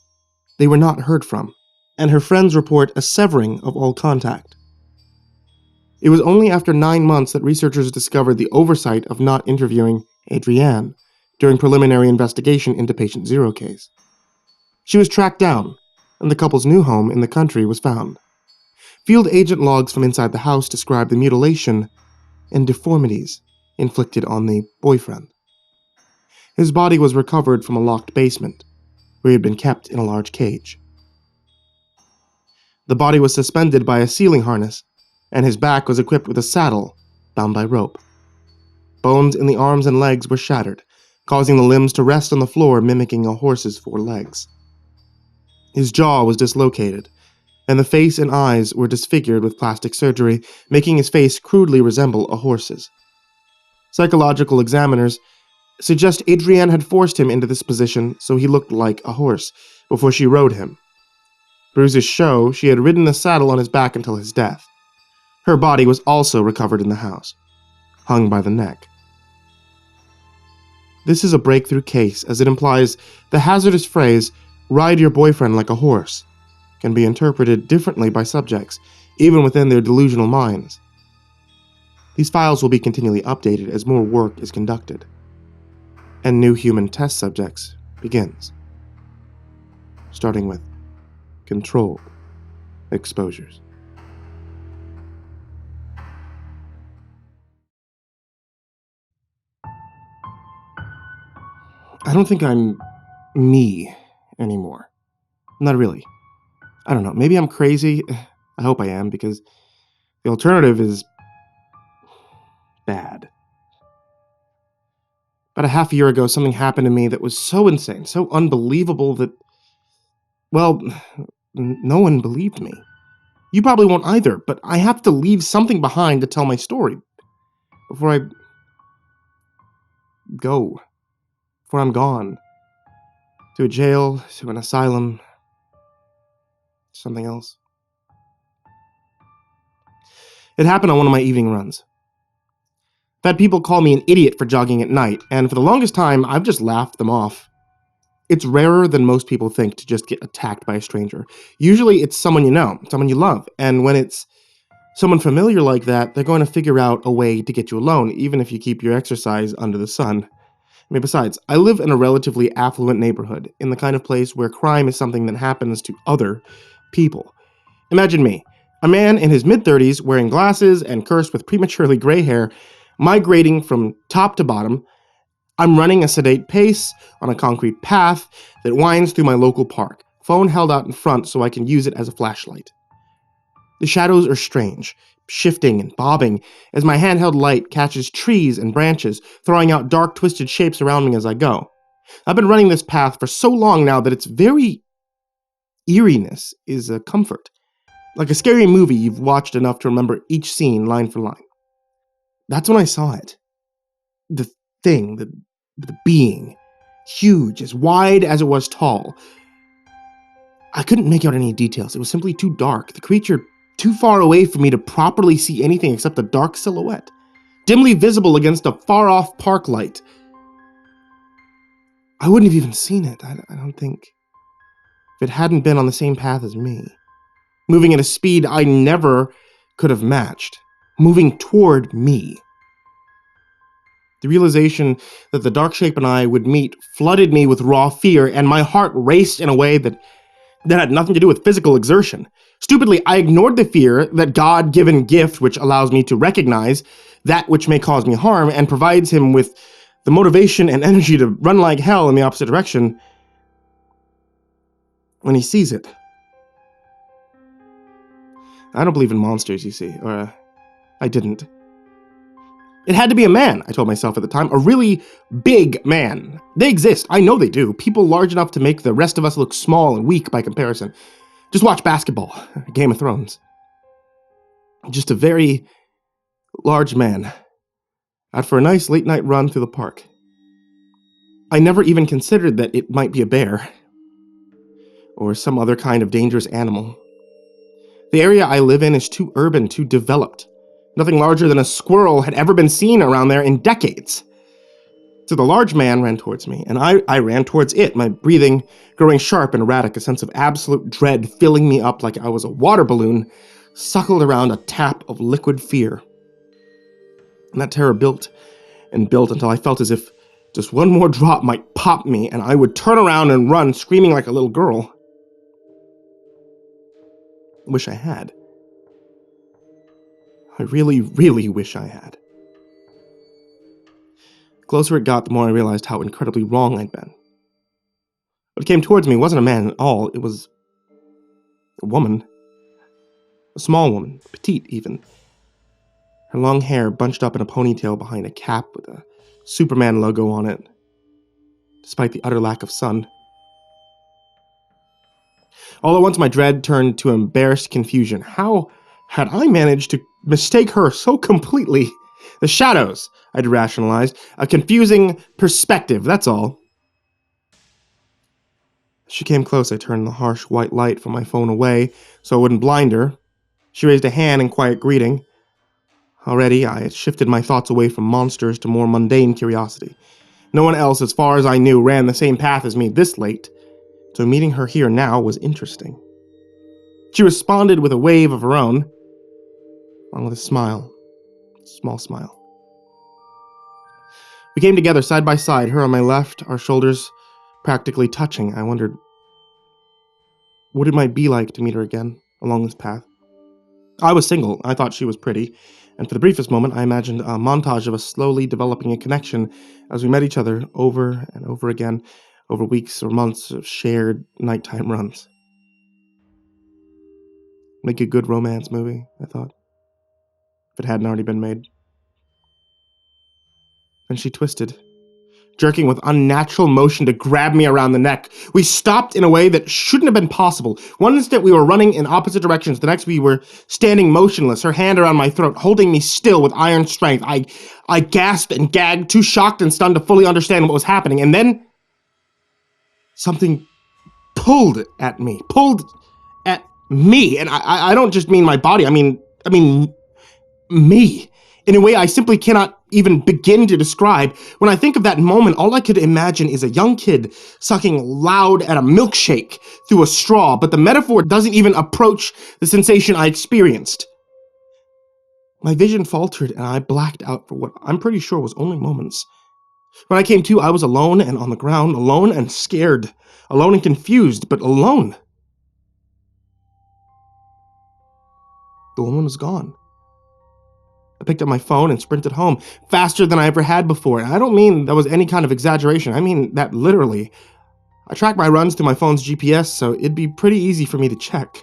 they were not heard from, and her friends report a severing of all contact. It was only after 9 months that researchers discovered the oversight of not interviewing Adrienne during preliminary investigation into Patient 0 case. She was tracked down, and the couple's new home in the country was found. Field agent logs from inside the house describe the mutilation and deformities inflicted on the boyfriend. His body was recovered from a locked basement, where he had been kept in a large cage. The body was suspended by a ceiling harness, and his back was equipped with a saddle bound by rope. Bones in the arms and legs were shattered, causing the limbs to rest on the floor, mimicking a horse's 4 legs. His jaw was dislocated, and the face and eyes were disfigured with plastic surgery, making his face crudely resemble a horse's. Psychological examiners suggest Adrienne had forced him into this position so he looked like a horse before she rode him. Bruises show she had ridden the saddle on his back until his death. Her body was also recovered in the house, hung by the neck. This is a breakthrough case, as it implies the hazardous phrase, "ride your boyfriend like a horse," can be interpreted differently by subjects, even within their delusional minds. These files will be continually updated as more work is conducted, and new human test subjects begins, starting with controlled exposures. I don't think I'm me anymore. Not really. I don't know, maybe I'm crazy. I hope I am, because the alternative is bad. About a half a year ago, something happened to me that was so insane, so unbelievable that, well, no one believed me. You probably won't either, but I have to leave something behind to tell my story before I go, before I'm gone. To a jail, to an asylum, something else. It happened on one of my evening runs. I've had people call me an idiot for jogging at night, and for the longest time, I've just laughed them off. It's rarer than most people think to just get attacked by a stranger. Usually it's someone you know, someone you love, and when it's someone familiar like that, they're going to figure out a way to get you alone, even if you keep your exercise under the sun. I mean, besides, I live in a relatively affluent neighborhood, in the kind of place where crime is something that happens to other people. Imagine me, a man in his mid-30s wearing glasses and cursed with prematurely gray hair, migrating from top to bottom. I'm running a sedate pace on a concrete path that winds through my local park, phone held out in front so I can use it as a flashlight. The shadows are strange, shifting and bobbing as my handheld light catches trees and branches, throwing out dark, twisted shapes around me as I go. I've been running this path for so long now that its very eeriness is a comfort. Like a scary movie you've watched enough to remember each scene line for line. That's when I saw it. The thing, the being, huge, as wide as it was tall. I couldn't make out any details. It was simply too dark. The creature too far away for me to properly see anything except a dark silhouette, dimly visible against a far-off park light. I wouldn't have even seen it, I don't think, if it hadn't been on the same path as me. Moving at a speed I never could have matched. Moving toward me. The realization that the dark shape and I would meet flooded me with raw fear, and my heart raced in a way that had nothing to do with physical exertion. Stupidly, I ignored the fear, that God-given gift which allows me to recognize that which may cause me harm and provides him with the motivation and energy to run like hell in the opposite direction when he sees it. I don't believe in monsters, you see, or I didn't. It had to be a man, I told myself at the time, a really big man. They exist, I know they do. People large enough to make the rest of us look small and weak by comparison. Just watch basketball, Game of Thrones. Just a very large man, out for a nice late-night run through the park. I never even considered that it might be a bear, or some other kind of dangerous animal. The area I live in is too urban, too developed. Nothing larger than a squirrel had ever been seen around there in decades. So the large man ran towards me, and I ran towards it, my breathing growing sharp and erratic, a sense of absolute dread filling me up like I was a water balloon suckled around a tap of liquid fear. And that terror built and built until I felt as if just one more drop might pop me, and I would turn around and run, screaming like a little girl. I wish I had. I really, really wish I had. The closer it got, the more I realized how incredibly wrong I'd been. What came towards me wasn't a man at all, it was a woman. A small woman, petite even. Her long hair bunched up in a ponytail behind a cap with a Superman logo on it, despite the utter lack of sun. All at once, my dread turned to embarrassed confusion. How had I managed to mistake her so completely? The shadows, I'd rationalized. A confusing perspective, that's all. As she came close, I turned the harsh white light from my phone away so I wouldn't blind her. She raised a hand in quiet greeting. Already, I had shifted my thoughts away from monsters to more mundane curiosity. No one else, as far as I knew, ran the same path as me this late, so meeting her here now was interesting. She responded with a wave of her own, along with a smile. A small smile. We came together side by side, her on my left, our shoulders practically touching. I wondered what it might be like to meet her again along this path. I was single. I thought she was pretty, and for the briefest moment, I imagined a montage of us slowly developing a connection as we met each other over and over again over weeks or months of shared nighttime runs. Make a good romance movie, I thought, if it hadn't already been made. Then she twisted, jerking with unnatural motion to grab me around the neck. We stopped in a way that shouldn't have been possible. One instant we were running in opposite directions, the next we were standing motionless, her hand around my throat, holding me still with iron strength. I gasped and gagged, too shocked and stunned to fully understand what was happening, and then something pulled at me, and I don't just mean my body, I mean me, in a way I simply cannot even begin to describe. When I think of that moment, all I could imagine is a young kid sucking loud at a milkshake through a straw, but the metaphor doesn't even approach the sensation I experienced. My vision faltered and I blacked out for what I'm pretty sure was only moments. When I came to, I was alone and on the ground, alone and scared, alone and confused, but alone. The woman was gone. I picked up my phone and sprinted home, faster than I ever had before. And I don't mean that was any kind of exaggeration. I mean that literally. I track my runs through my phone's GPS, so it'd be pretty easy for me to check.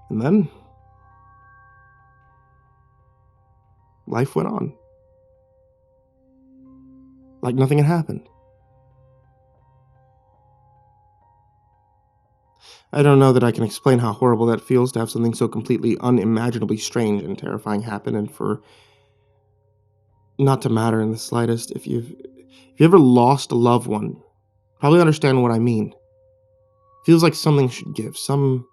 And then life went on. Like nothing had happened. I don't know that I can explain how horrible that feels to have something so completely unimaginably strange and terrifying happen, and for not to matter in the slightest. If you've ever lost a loved one, probably understand what I mean. Feels like something should give, some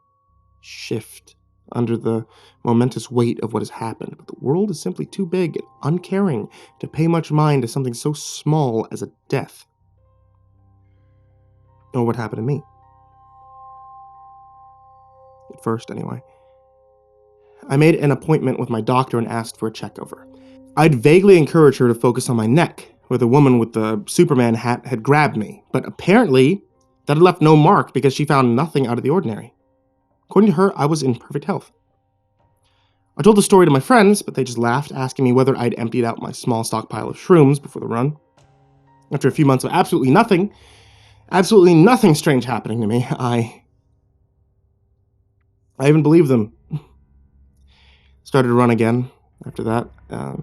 shift under the momentous weight of what has happened, but the world is simply too big and uncaring to pay much mind to something so small as a death. Or what happened to me. At first, anyway. I made an appointment with my doctor and asked for a checkover. I'd vaguely encouraged her to focus on my neck, where the woman with the Superman hat had grabbed me, but apparently that had left no mark because she found nothing out of the ordinary. According to her, I was in perfect health. I told the story to my friends, but they just laughed, asking me whether I'd emptied out my small stockpile of shrooms before the run. After a few months of absolutely nothing strange happening to me, I even believed them. Started to run again after that. It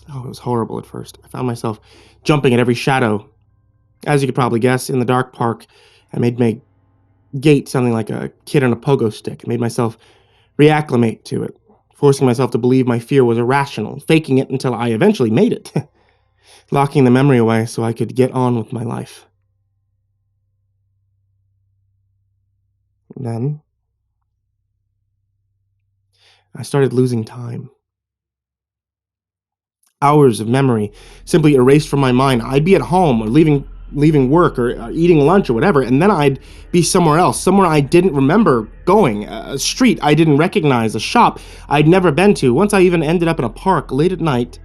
was horrible at first. I found myself jumping at every shadow. As you could probably guess, in the dark park, I made my gait sounding like a kid on a pogo stick. I made myself reacclimate to it, forcing myself to believe my fear was irrational, faking it until I eventually made it, locking the memory away so I could get on with my life. And then I started losing time. Hours of memory simply erased from my mind. I'd be at home or leaving work or eating lunch or whatever, and then I'd be somewhere else, somewhere I didn't remember going, a street I didn't recognize, a shop I'd never been to. Once I even ended up in a park late at night.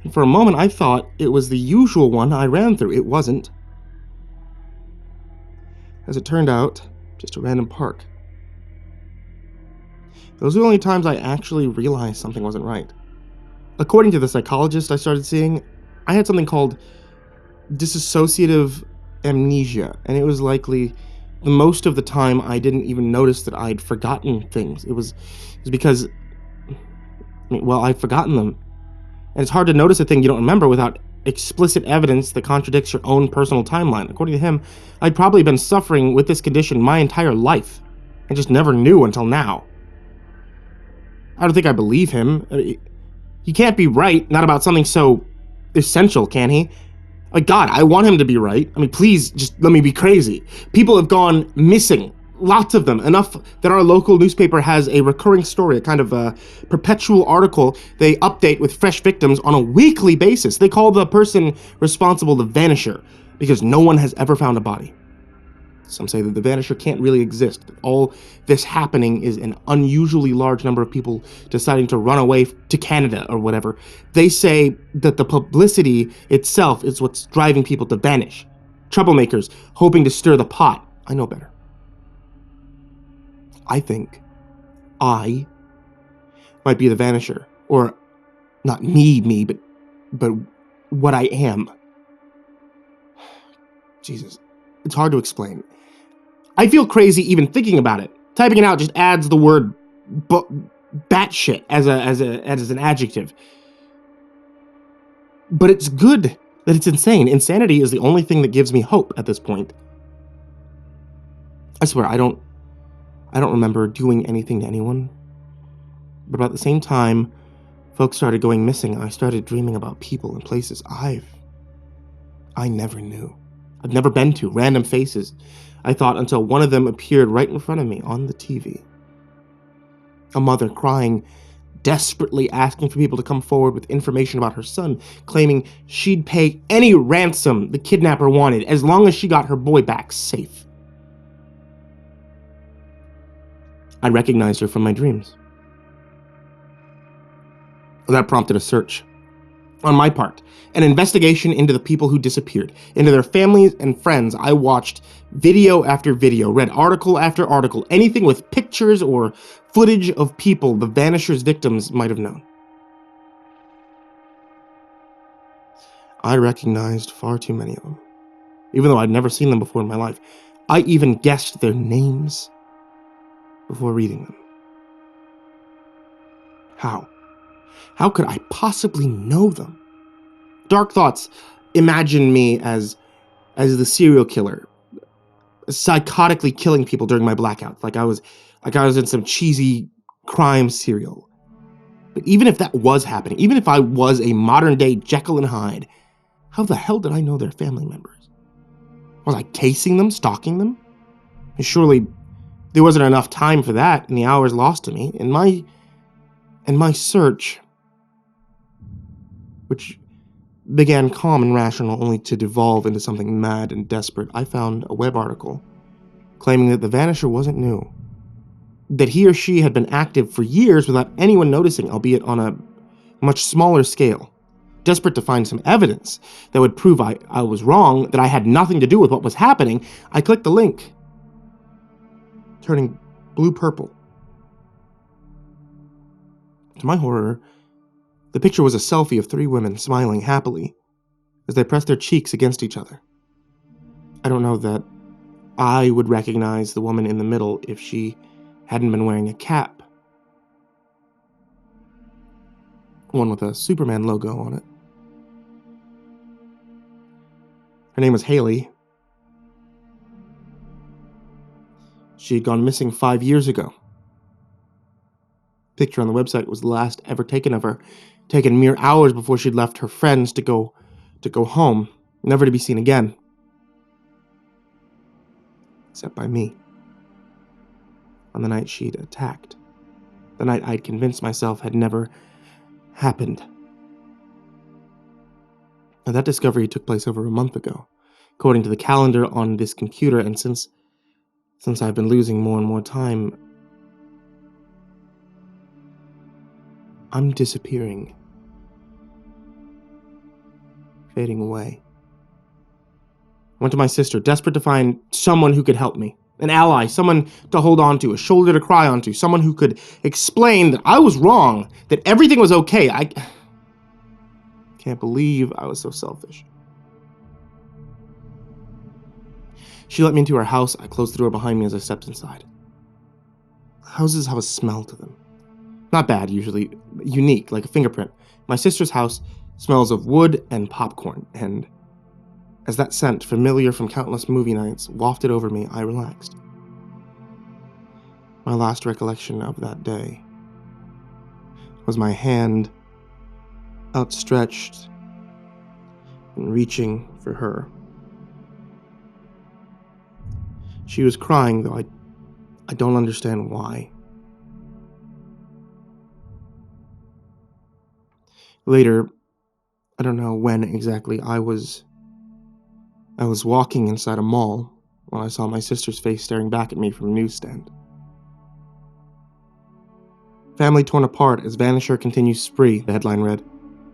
And for a moment I thought it was the usual one I ran through. It wasn't. As it turned out, just a random park. Those were the only times I actually realized something wasn't right. According to the psychologist I started seeing, I had something called dissociative amnesia, and it was likely the most of the time I didn't even notice that I'd forgotten things. It was because, I'd forgotten them. And it's hard to notice a thing you don't remember without explicit evidence that contradicts your own personal timeline. According to him, I'd probably been suffering with this condition my entire life. I just never knew until now. I don't think I believe him. He can't be right, not about something so essential, can he? Like, God, I want him to be right. I mean, please, just let me be crazy. People have gone missing. Lots of them. Enough that our local newspaper has a recurring story, a kind of a perpetual article they update with fresh victims on a weekly basis. They call the person responsible the Vanisher, because no one has ever found a body. Some say that the Vanisher can't really exist. That all this happening is an unusually large number of people deciding to run away to Canada or whatever. They say that the publicity itself is what's driving people to vanish. Troublemakers hoping to stir the pot. I know better. I think I might be the Vanisher. Or not me, but what I am. Jesus, it's hard to explain. I feel crazy even thinking about it. Typing it out just adds the word batshit as an adjective. But it's good that it's insane. Insanity is the only thing that gives me hope at this point. I swear, I don't remember doing anything to anyone. But about the same time folks started going missing, I started dreaming about people and places I never knew. I've never been to, random faces, I thought, until one of them appeared right in front of me on the TV. A mother crying, desperately asking for people to come forward with information about her son, claiming she'd pay any ransom the kidnapper wanted as long as she got her boy back safe. I recognized her from my dreams. That prompted a search. On my part, an investigation into the people who disappeared, into their families and friends. I watched video after video, read article after article, anything with pictures or footage of people the Vanisher's victims might have known. I recognized far too many of them, even though I'd never seen them before in my life. I even guessed their names before reading them. How? How could I possibly know them? Dark thoughts imagine me as the serial killer, psychotically killing people during my blackouts, like I was in some cheesy crime serial. But even if that was happening, even if I was a modern-day Jekyll and Hyde, how the hell did I know their family members? Was I casing them, stalking them? And surely there wasn't enough time for that in the hours lost to me. In my search, which began calm and rational only to devolve into something mad and desperate, I found a web article claiming that the Vanisher wasn't new, that he or she had been active for years without anyone noticing, albeit on a much smaller scale. Desperate to find some evidence that would prove I was wrong, that I had nothing to do with what was happening, I clicked the link, turning blue-purple. To my horror, the picture was a selfie of 3 women smiling happily as they pressed their cheeks against each other. I don't know that I would recognize the woman in the middle if she hadn't been wearing a cap. One with a Superman logo on it. Her name was Haley. She had gone missing 5 years ago. Picture on the website was the last ever taken of her, taken mere hours before she'd left her friends to go home, never to be seen again. Except by me. On the night she'd attacked. The night I'd convinced myself had never happened. Now, that discovery took place over a month ago, according to the calendar on this computer, and since I've been losing more and more time, I'm disappearing. Fading away. I went to my sister, desperate to find someone who could help me. An ally, someone to hold on to, a shoulder to cry onto, someone who could explain that I was wrong, that everything was okay. I can't believe I was so selfish. She let me into her house. I closed the door behind me as I stepped inside. Houses have a smell to them. Not bad, usually. Unique, like a fingerprint. My sister's house Smells of wood and popcorn, and as that scent, familiar from countless movie nights, wafted over me, I relaxed. My last recollection of that day was my hand outstretched and reaching for her. She was crying, though I don't understand why. Later, I don't know when exactly, I was walking inside a mall when I saw my sister's face staring back at me from a newsstand. Family torn apart as Vanisher continues spree, the headline read.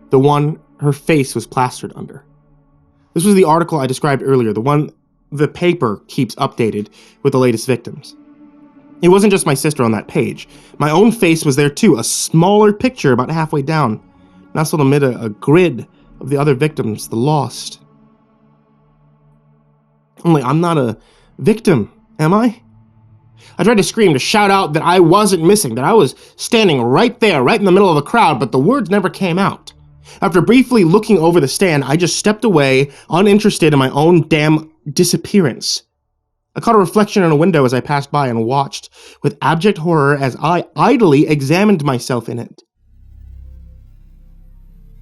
The one her face was plastered under. This was the article I described earlier, the one the paper keeps updated with the latest victims. It wasn't just my sister on that page. My own face was there too, a smaller picture about halfway down, nestled amid a grid of the other victims, the lost. Only I'm not a victim, am I? I tried to scream, to shout out that I wasn't missing, that I was standing right there, right in the middle of the crowd, but the words never came out. After briefly looking over the stand, I just stepped away, uninterested in my own damn disappearance. I caught a reflection in a window as I passed by and watched with abject horror as I idly examined myself in it.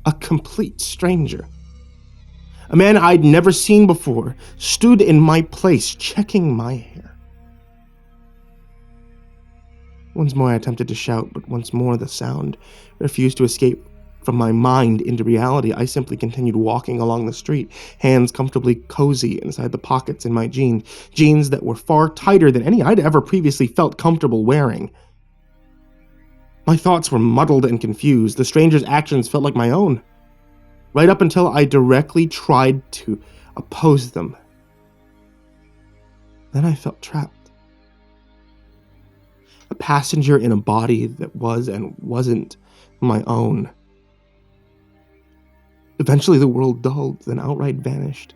A complete stranger. A man I'd never seen before stood in my place, checking my hair. Once more I attempted to shout, but once more the sound refused to escape from my mind into reality. I simply continued walking along the street, hands comfortably cozy inside the pockets in my jeans that were far tighter than any I'd ever previously felt comfortable wearing. My thoughts were muddled and confused. The stranger's actions felt like my own, right up until I directly tried to oppose them. Then I felt trapped. A passenger in a body that was and wasn't my own. Eventually the world dulled, then outright vanished.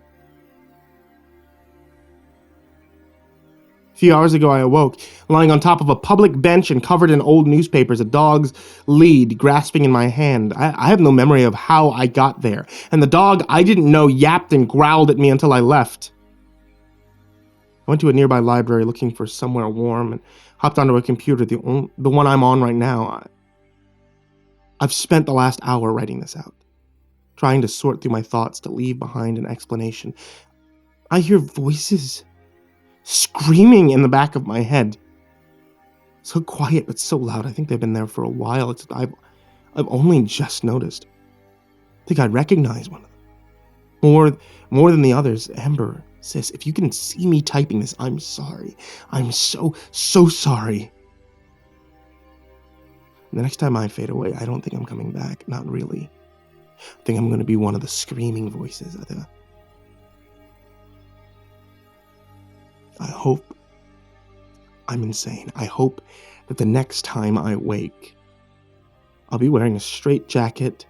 A few hours ago I awoke, lying on top of a public bench and covered in old newspapers, a dog's lead grasping in my hand. I have no memory of how I got there, and the dog I didn't know yapped and growled at me until I left. I went to a nearby library looking for somewhere warm and hopped onto a computer, the one I'm on right now. I've spent the last hour writing this out, trying to sort through my thoughts to leave behind an explanation. I hear voices screaming in the back of my head. So quiet but so loud. I think they've been there for a while. I've only just noticed. I think I recognize one of them. More than the others. Amber, sis, if you can see me typing this, I'm sorry. I'm so sorry. The next time I fade away, I don't think I'm coming back. Not really. I think I'm going to be one of the screaming voices. I hope I'm insane. I hope that the next time I wake, I'll be wearing a straitjacket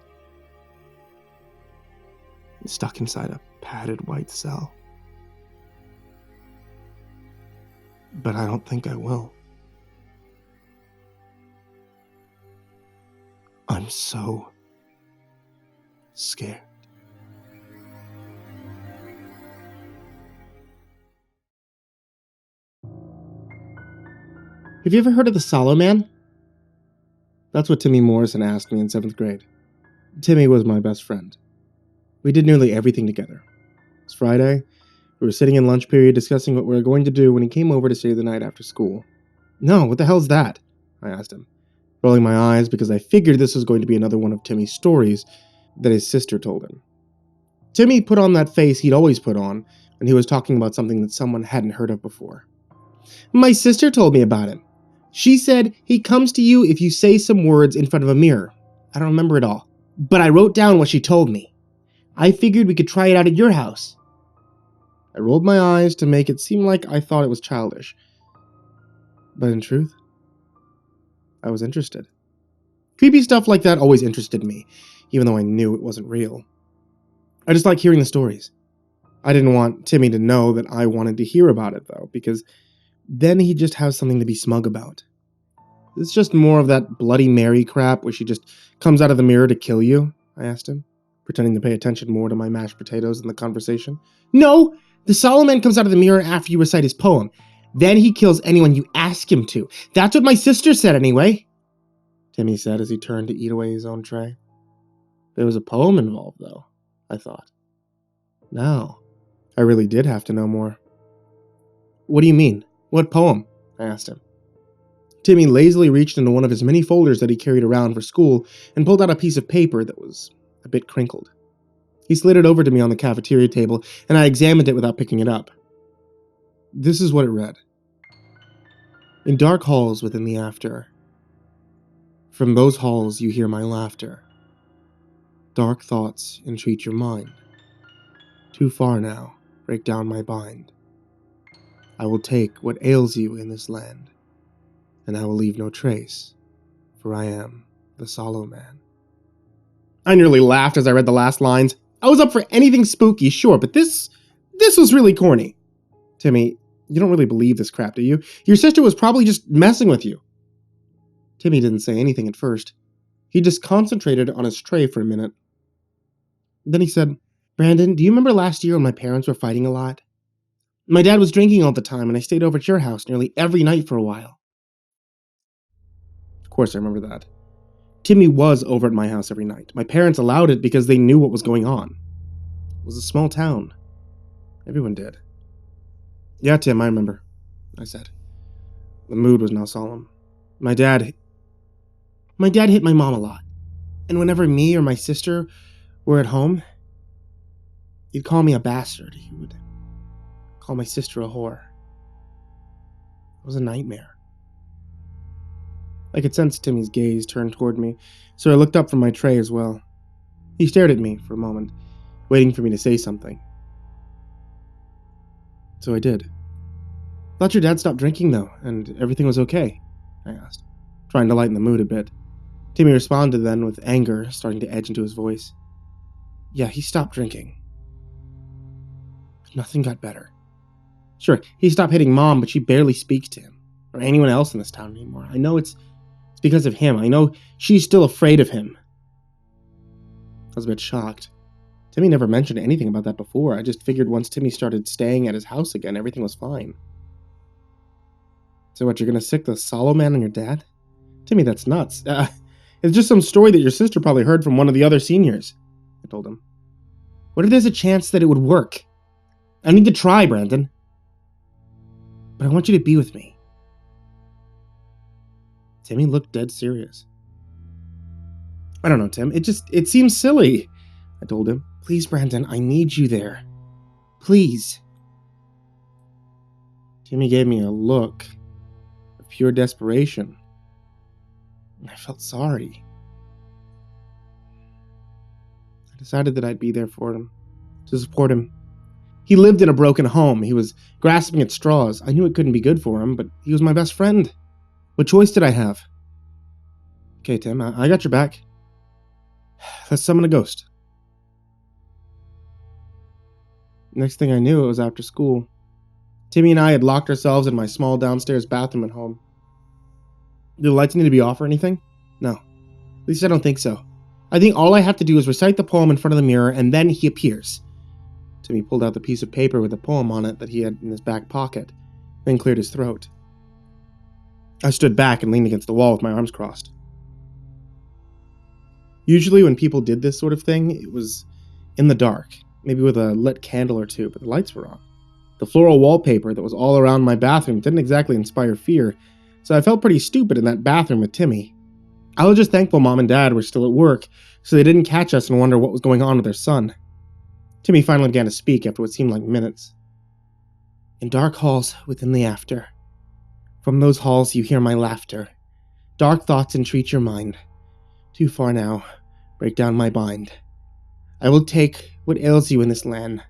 and stuck inside a padded white cell. But I don't think I will. I'm so scared. Have you ever heard of the Solo Man? That's what Timmy Morrison asked me in 7th grade. Timmy was my best friend. We did nearly everything together. It was Friday. We were sitting in lunch period discussing what we were going to do when he came over to stay the night after school. No, what the hell's that? I asked him, rolling my eyes because I figured this was going to be another one of Timmy's stories that his sister told him. Timmy put on that face he'd always put on when he was talking about something that someone hadn't heard of before. My sister told me about him. She said he comes to you if you say some words in front of a mirror. I don't remember it all, but I wrote down what she told me. I figured we could try it out at your house. I rolled my eyes to make it seem like I thought it was childish. But in truth, I was interested. Creepy stuff like that always interested me, even though I knew it wasn't real. I just like hearing the stories. I didn't want Timmy to know that I wanted to hear about it, though, because then he'd just have something to be smug about. It's just more of that Bloody Mary crap where she just comes out of the mirror to kill you, I asked him. pretending to pay attention more to my mashed potatoes than the conversation. No! The Solomon comes out of the mirror after you recite his poem. Then he kills anyone you ask him to. That's what my sister said anyway, Timmy said as he turned to eat away his own tray. There was a poem involved, though, I thought. Now, I really did have to know more. What do you mean? What poem? I asked him. Timmy lazily reached into one of his many folders that he carried around for school and pulled out a piece of paper that was a bit crinkled. He slid it over to me on the cafeteria table, and I examined it without picking it up. This is what it read. In dark halls within the after. From those halls you hear my laughter. Dark thoughts entreat your mind. Too far now, break down my bind. I will take what ails you in this land, and I will leave no trace, for I am the Solomon. I nearly laughed as I read the last lines. I was up for anything spooky, sure, but this was really corny. Timmy, you don't really believe this crap, do you? Your sister was probably just messing with you. Timmy didn't say anything at first. He just concentrated on his tray for a minute. Then he said, Brandon, do you remember last year when my parents were fighting a lot? My dad was drinking all the time, and I stayed over at your house nearly every night for a while. Of course I remember that. Timmy was over at my house every night. My parents allowed it because they knew what was going on. It was a small town. Everyone did. Yeah, Tim, I remember, I said. The mood was now solemn. My dad hit my mom a lot. And whenever me or my sister were at home, he'd call me a bastard. He would call my sister a whore. It was a nightmare. I could sense Timmy's gaze turn toward me, so I looked up from my tray as well. He stared at me for a moment, waiting for me to say something. So I did. Thought your dad stopped drinking, though, and everything was okay, I asked, trying to lighten the mood a bit. Timmy responded then with anger starting to edge into his voice. Yeah, he stopped drinking. But nothing got better. Sure, he stopped hitting Mom, but she barely speaks to him, or anyone else in this town anymore. I know it's because of him. I know she's still afraid of him. I was a bit shocked. Timmy never mentioned anything about that before. I just figured once Timmy started staying at his house again, everything was fine. So what, you're gonna sick the Solomon on your dad? Timmy, that's nuts. It's just some story that your sister probably heard from one of the other seniors, I told him. What if there's a chance that it would work? I need to try, Brandon. But I want you to be with me. Timmy looked dead serious. I don't know, Tim. It seems silly, I told him. Please, Brandon, I need you there. Please. Timmy gave me a look of pure desperation. I felt sorry. I decided that I'd be there for him, to support him. He lived in a broken home. He was grasping at straws. I knew it couldn't be good for him, but he was my best friend. What choice did I have? Okay, Tim, I got your back. Let's summon a ghost. Next thing I knew, it was after school. Timmy and I had locked ourselves in my small downstairs bathroom at home. Do the lights need to be off or anything? No. At least I don't think so. I think all I have to do is recite the poem in front of the mirror, and then he appears. Timmy pulled out the piece of paper with the poem on it that he had in his back pocket, then cleared his throat. I stood back and leaned against the wall with my arms crossed. Usually when people did this sort of thing, it was in the dark, maybe with a lit candle or two, but the lights were on. The floral wallpaper that was all around my bathroom didn't exactly inspire fear, so I felt pretty stupid in that bathroom with Timmy. I was just thankful Mom and Dad were still at work, so they didn't catch us and wonder what was going on with their son. Timmy finally began to speak after what seemed like minutes. In dark halls within the after. From those halls you hear my laughter. Dark thoughts entreat your mind. Too far now, break down my bind. I will take what ails you in this land,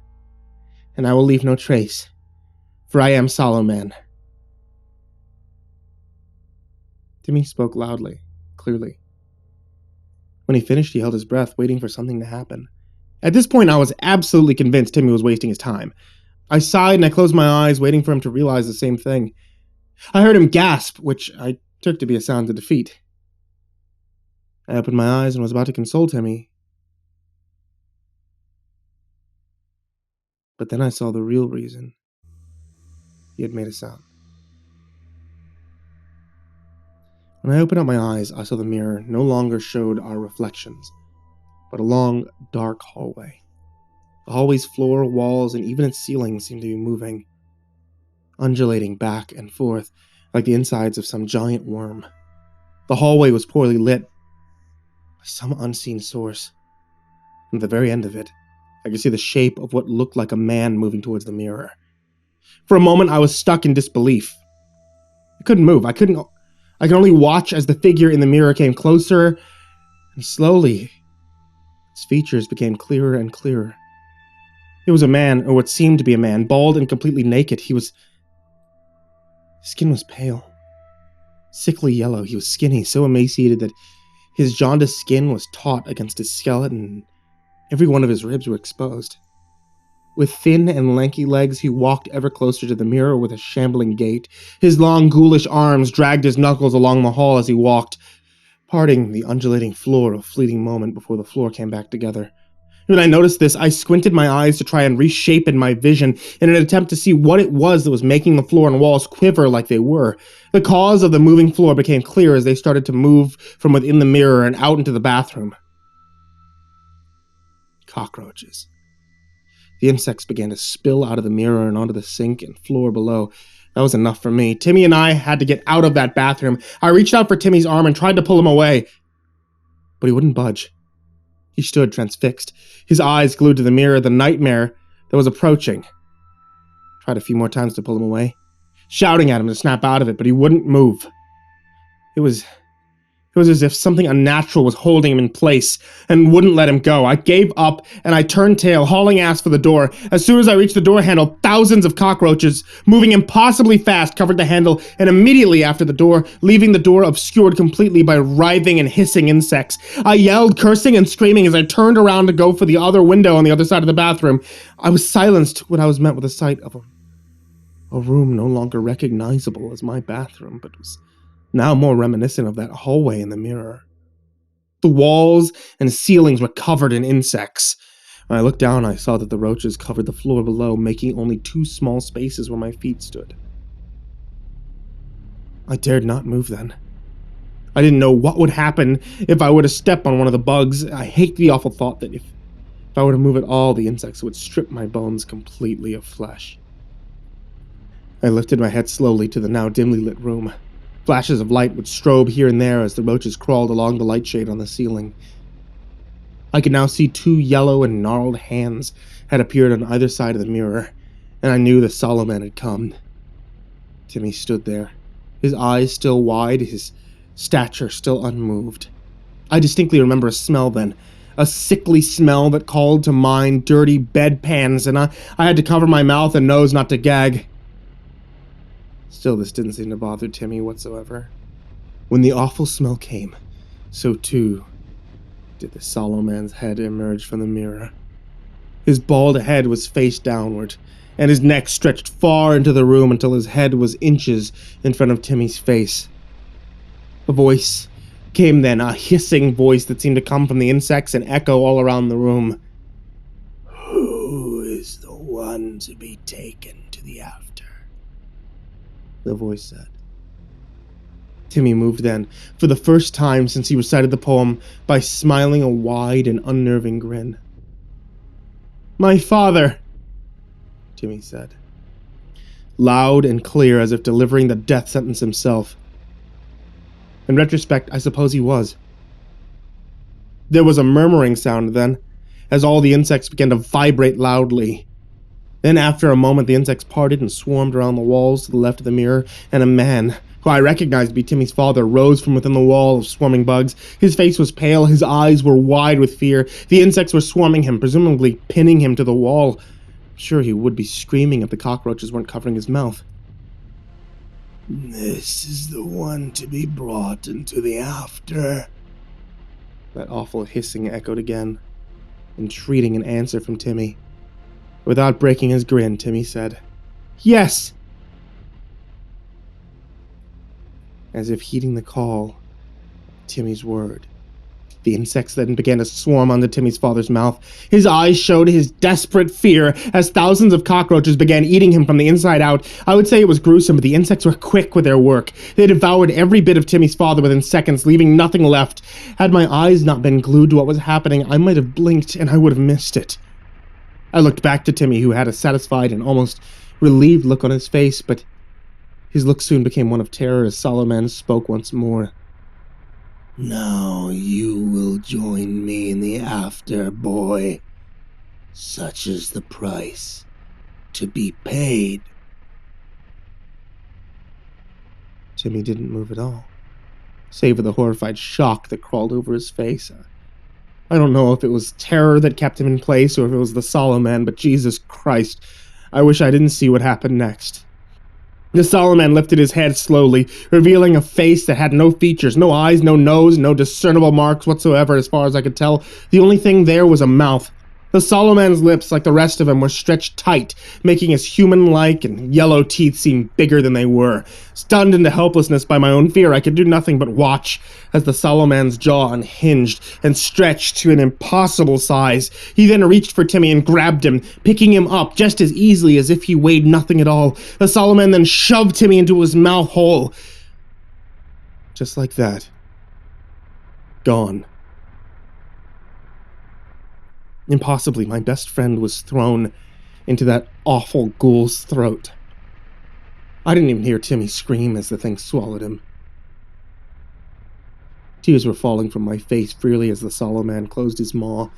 and I will leave no trace, for I am Solomon. Timmy spoke loudly, clearly. When he finished, he held his breath, waiting for something to happen. At this point, I was absolutely convinced Timmy was wasting his time. I sighed and I closed my eyes, waiting for him to realize the same thing. I heard him gasp, which I took to be a sound of defeat. I opened my eyes and was about to console Timmy But then I saw the real reason. He had made a sound. When I opened up my eyes, I saw the mirror no longer showed our reflections, but a long, dark hallway. The hallway's floor, walls, and even its ceiling seemed to be moving, undulating back and forth like the insides of some giant worm. The hallway was poorly lit by some unseen source. And at the very end of it, I could see the shape of what looked like a man moving towards the mirror. For a moment, I was stuck in disbelief. I couldn't move. I could only watch as the figure in the mirror came closer, and slowly, its features became clearer and clearer. It was a man, or what seemed to be a man, bald and completely naked. His skin was pale, sickly yellow. He was skinny, so emaciated that his jaundiced skin was taut against his skeleton, and every one of his ribs were exposed. With thin and lanky legs, he walked ever closer to the mirror with a shambling gait. His long, ghoulish arms dragged his knuckles along the hall as he walked, parting the undulating floor a fleeting moment before the floor came back together. When I noticed this, I squinted my eyes to try and reshape in my vision in an attempt to see what it was that was making the floor and walls quiver like they were. The cause of the moving floor became clear as they started to move from within the mirror and out into the bathroom. Cockroaches. The insects began to spill out of the mirror and onto the sink and floor below. That was enough for me. Timmy and I had to get out of that bathroom. I reached out for Timmy's arm and tried to pull him away, but he wouldn't budge. He stood transfixed, his eyes glued to the mirror, the nightmare that was approaching. Tried a few more times to pull him away, shouting at him to snap out of it, but he wouldn't move. It was as if something unnatural was holding him in place and wouldn't let him go. I gave up and I turned tail, hauling ass for the door. As soon as I reached the door handle, thousands of cockroaches, moving impossibly fast, covered the handle, and immediately after the door, leaving the door obscured completely by writhing and hissing insects. I yelled, cursing and screaming as I turned around to go for the other window on the other side of the bathroom. I was silenced when I was met with the sight of a room no longer recognizable as my bathroom, but was now more reminiscent of that hallway in the mirror. The walls and ceilings were covered in insects. When I looked down, I saw that the roaches covered the floor below, making only 2 small spaces where my feet stood. I dared not move then. I didn't know what would happen if I were to step on one of the bugs. I hate the awful thought that if I were to move at all, the insects would strip my bones completely of flesh. I lifted my head slowly to the now dimly lit room. Flashes of light would strobe here and there as the roaches crawled along the light shade on the ceiling. I could now see 2 yellow and gnarled hands had appeared on either side of the mirror, and I knew the Solomon had come. Timmy stood there, his eyes still wide, his stature still unmoved. I distinctly remember a smell then, a sickly smell that called to mind dirty bedpans, and I had to cover my mouth and nose not to gag. Still, this didn't seem to bother Timmy whatsoever. When the awful smell came, so too did the Solomon's head emerge from the mirror. His bald head was face downward, and his neck stretched far into the room until his head was inches in front of Timmy's face. A voice came then, a hissing voice that seemed to come from the insects and echo all around the room. "Who is the one to be taken to the after?" the voice said. Timmy moved then, for the first time since he recited the poem, by smiling a wide and unnerving grin. "My father," Timmy said, loud and clear as if delivering the death sentence himself. In retrospect, I suppose he was. There was a murmuring sound then, as all the insects began to vibrate loudly. Then after a moment, the insects parted and swarmed around the walls to the left of the mirror, and a man, who I recognized to be Timmy's father, rose from within the wall of swarming bugs. His face was pale, his eyes were wide with fear. The insects were swarming him, presumably pinning him to the wall. I'm sure he would be screaming if the cockroaches weren't covering his mouth. "This is the one to be brought into the after," that awful hissing echoed again, entreating an answer from Timmy. Without breaking his grin, Timmy said, "Yes!" As if heeding the call, Timmy's word. The insects then began to swarm onto Timmy's father's mouth. His eyes showed his desperate fear as thousands of cockroaches began eating him from the inside out. I would say it was gruesome, but the insects were quick with their work. They devoured every bit of Timmy's father within seconds, leaving nothing left. Had my eyes not been glued to what was happening, I might have blinked and I would have missed it. I looked back to Timmy, who had a satisfied and almost relieved look on his face, but his look soon became one of terror as Solomon spoke once more. Now you will join me in the after, boy. Such is the price to be paid. Timmy didn't move at all, save for the horrified shock that crawled over his face. I don't know if it was terror that kept him in place or if it was the Solomon, but Jesus Christ, I wish I didn't see what happened next. The Solomon lifted his head slowly, revealing a face that had no features, no eyes, no nose, no discernible marks whatsoever as far as I could tell. The only thing there was a mouth. The Solomon's lips, like the rest of him, were stretched tight, making his human-like and yellow teeth seem bigger than they were. Stunned into helplessness by my own fear, I could do nothing but watch as the Solomon's jaw unhinged and stretched to an impossible size. He then reached for Timmy and grabbed him, picking him up just as easily as if he weighed nothing at all. The Solomon then shoved Timmy into his mouth hole. Just like that. Gone. Impossibly, my best friend was thrown into that awful ghoul's throat. I didn't even hear Timmy scream as the thing swallowed him. Tears were falling from my face freely as the Solomon closed his maw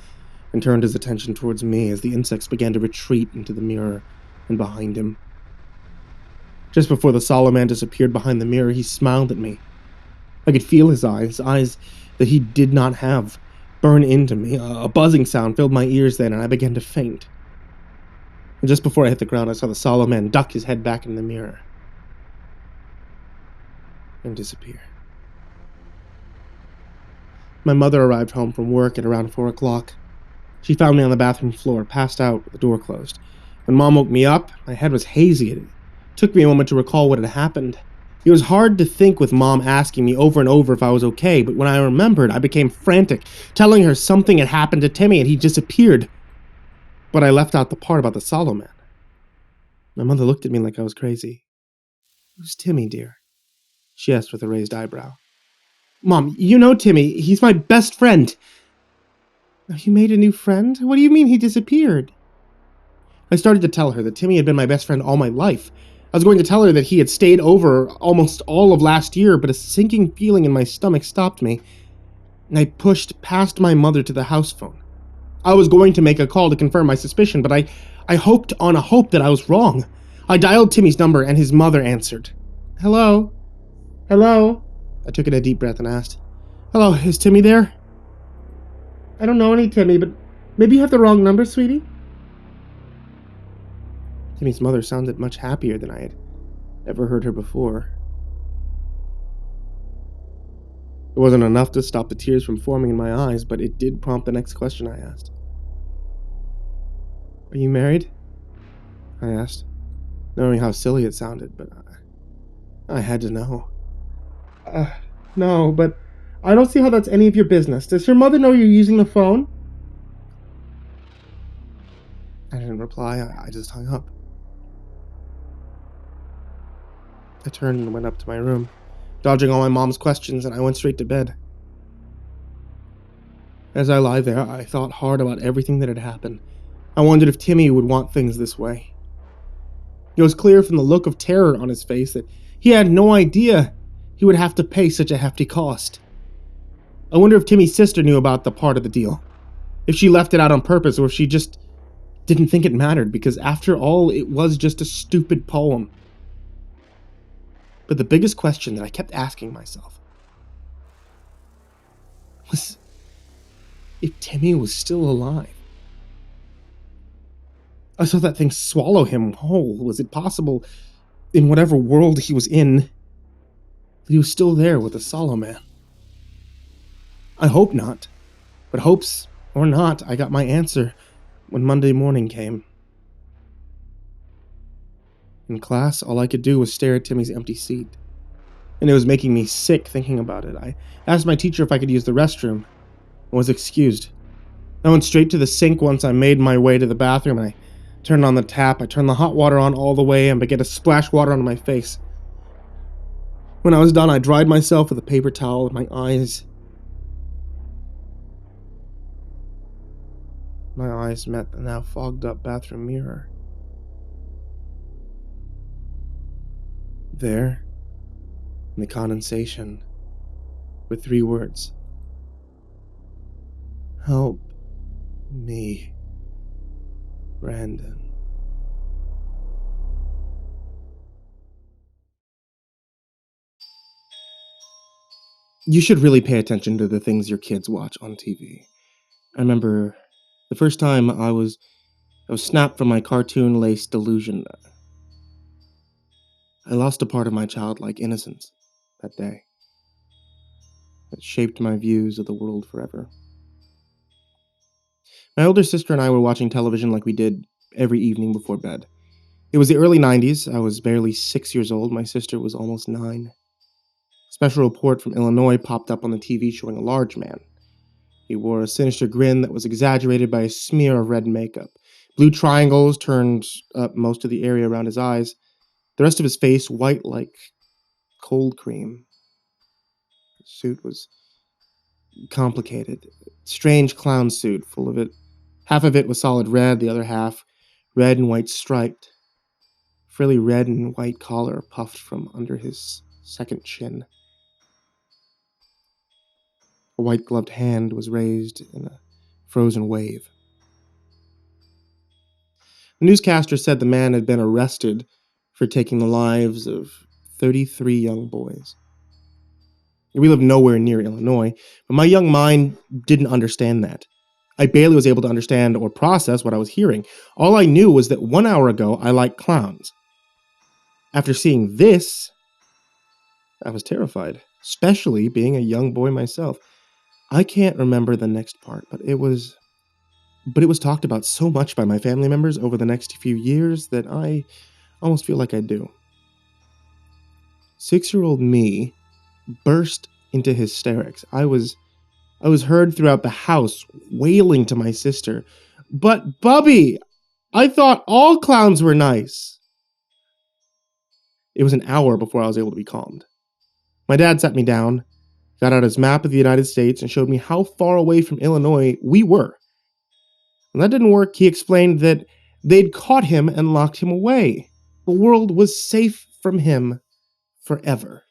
and turned his attention towards me as the insects began to retreat into the mirror and behind him. Just before the Solomon disappeared behind the mirror, he smiled at me. I could feel his eyes that he did not have, burn into me. A buzzing sound filled my ears then, and I began to faint. And just before I hit the ground, I saw the Solomon duck his head back in the mirror and disappear. My mother arrived home from work at around 4 o'clock. She found me on the bathroom floor, passed out with the door closed. When Mom woke me up, my head was hazy. It took me a moment to recall what had happened. It was hard to think with Mom asking me over and over if I was okay, but when I remembered, I became frantic, telling her something had happened to Timmy and he disappeared. But I left out the part about the Solomon. My mother looked at me like I was crazy. "Who's Timmy, dear?" she asked with a raised eyebrow. "Mom, you know Timmy. He's my best friend." "You made a new friend? What do you mean he disappeared?" I started to tell her that Timmy had been my best friend all my life. I was going to tell her that he had stayed over almost all of last year, but a sinking feeling in my stomach stopped me, and I pushed past my mother to the house phone. I was going to make a call to confirm my suspicion, but I hoped on a hope that I was wrong. I dialed Timmy's number, and his mother answered. "Hello? Hello?" I took in a deep breath and asked, "Hello, is Timmy there?" "I don't know any Timmy, but maybe you have the wrong number, sweetie." Timmy's mother sounded much happier than I had ever heard her before. It wasn't enough to stop the tears from forming in my eyes, but it did prompt the next question I asked. "Are you married?" I asked, knowing how silly it sounded, but I had to know. No, but I don't see how that's any of your business. Does your mother know you're using the phone?" I didn't reply. I just hung up. I turned and went up to my room, dodging all my mom's questions, and I went straight to bed. As I lay there, I thought hard about everything that had happened. I wondered if Timmy would want things this way. It was clear from the look of terror on his face that he had no idea he would have to pay such a hefty cost. I wonder if Timmy's sister knew about the part of the deal, if she left it out on purpose, or if she just didn't think it mattered, because after all, it was just a stupid poem. But the biggest question that I kept asking myself was if Timmy was still alive. I saw that thing swallow him whole. Was it possible, in whatever world he was in, that he was still there with the Solomon? I hope not. But hopes or not, I got my answer when Monday morning came. In class, all I could do was stare at Timmy's empty seat, and it was making me sick thinking about it. I asked my teacher if I could use the restroom. I was excused. I went straight to the sink once I made my way to the bathroom, and I turned on the tap. I turned the hot water on all the way and began to splash water onto my face. When I was done, I dried myself with a paper towel with my eyes. My eyes met the now fogged-up bathroom mirror. There, in the condensation, were 3 words. Help me, Brandon. You should really pay attention to the things your kids watch on TV. I remember the first time I was snapped from my cartoon-laced delusion. I lost a part of my childlike innocence that day. It shaped my views of the world forever. My older sister and I were watching television like we did every evening before bed. It was the early 90s. I was barely 6 years old. My sister was almost 9. A special report from Illinois popped up on the TV showing a large man. He wore a sinister grin that was exaggerated by a smear of red makeup. Blue triangles turned up most of the area around his eyes. The rest of his face white like cold cream. His suit was complicated. Strange clown suit, full of it. Half of it was solid red, the other half red and white striped. Frilly red and white collar puffed from under his second chin. A white-gloved hand was raised in a frozen wave. The newscaster said the man had been arrested for taking the lives of 33 young boys. We lived nowhere near Illinois, but my young mind didn't understand that. I barely was able to understand or process what I was hearing. All I knew was that 1 hour ago I liked clowns. After seeing this, I was terrified, especially being a young boy myself. I can't remember the next part, but it was talked about so much by my family members over the next few years that I almost feel like I do. 6-year-old me burst into hysterics. I was heard throughout the house wailing to my sister, "But Bubby, I thought all clowns were nice." It was an hour before I was able to be calmed. My dad sat me down, got out his map of the United States, and showed me how far away from Illinois we were. When that didn't work, he explained that they'd caught him and locked him away. The world was safe from him forever.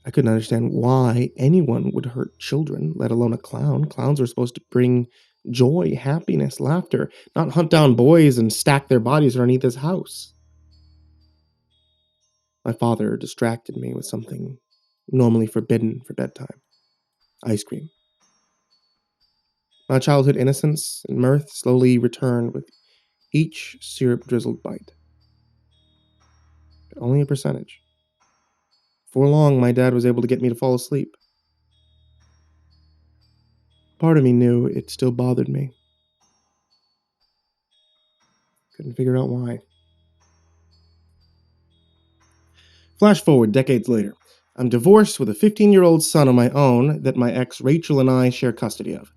I couldn't understand why anyone would hurt children, let alone a clown. Clowns were supposed to bring joy, happiness, laughter, not hunt down boys and stack their bodies underneath his house. My father distracted me with something normally forbidden for bedtime: ice cream. My childhood innocence and mirth slowly returned with each syrup-drizzled bite. But only a percentage. Before long, my dad was able to get me to fall asleep. Part of me knew it still bothered me. Couldn't figure out why. Flash forward decades later. I'm divorced with a 15-year-old son of my own that my ex Rachel and I share custody of.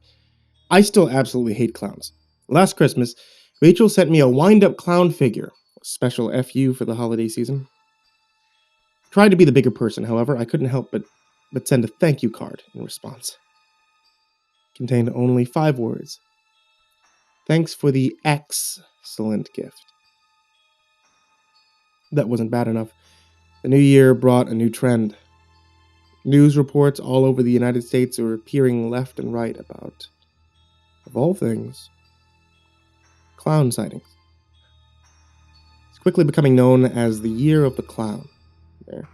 I still absolutely hate clowns. Last Christmas, Rachel sent me a wind-up clown figure, a special FU for the holiday season. Tried to be the bigger person, however, I couldn't help but send a thank you card in response. It contained only 5 words. Thanks for the excellent gift. That wasn't bad enough. The new year brought a new trend. News reports all over the United States were appearing left and right about, of all things, clown sightings. It's quickly becoming known as the Year of the Clown. They're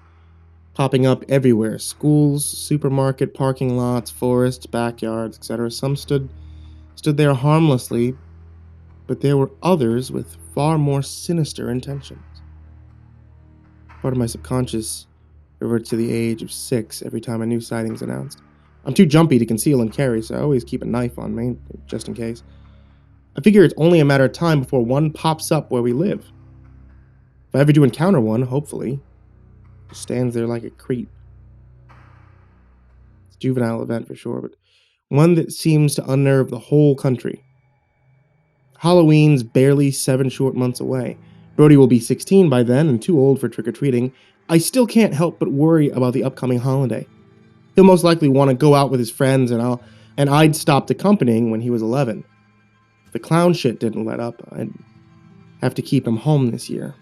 popping up everywhere: schools, supermarket, parking lots, forests, backyards, etc. Some stood there harmlessly, but there were others with far more sinister intentions. Part of my subconscious reverts to the age of 6 every time a new sighting's announced. I'm too jumpy to conceal and carry, so I always keep a knife on me, just in case. I figure it's only a matter of time before one pops up where we live. If I ever do encounter one, hopefully, it stands there like a creep. juvenile event for sure, but one that seems to unnerve the whole country. Halloween's barely 7 short months away. Brody will be 16 by then and too old for trick-or-treating. I still can't help but worry about the upcoming holiday. He'll most likely want to go out with his friends, and I'd stopped accompanying when he was 11. If the clown shit didn't let up, I'd have to keep him home this year.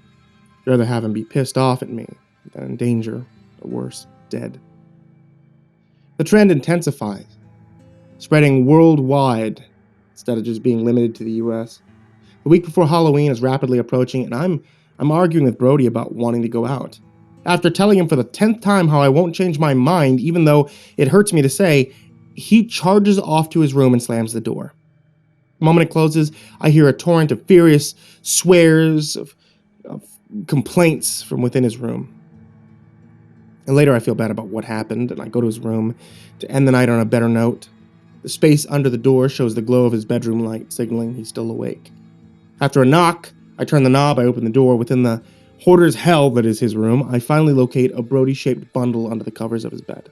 I'd rather have him be pissed off at me than in danger, or worse, dead. The trend intensifies, spreading worldwide instead of just being limited to the US. The week before Halloween is rapidly approaching, and I'm arguing with Brody about wanting to go out. After telling him for the 10th time how I won't change my mind, even though it hurts me to say, he charges off to his room and slams the door. The moment it closes, I hear a torrent of furious swears, of complaints from within his room. And later I feel bad about what happened, and I go to his room to end the night on a better note. The space under the door shows the glow of his bedroom light, signaling he's still awake. After a knock, I turn the knob, I open the door. Within the hoarder's hell that is his room, I finally locate a Brody-shaped bundle under the covers of his bed.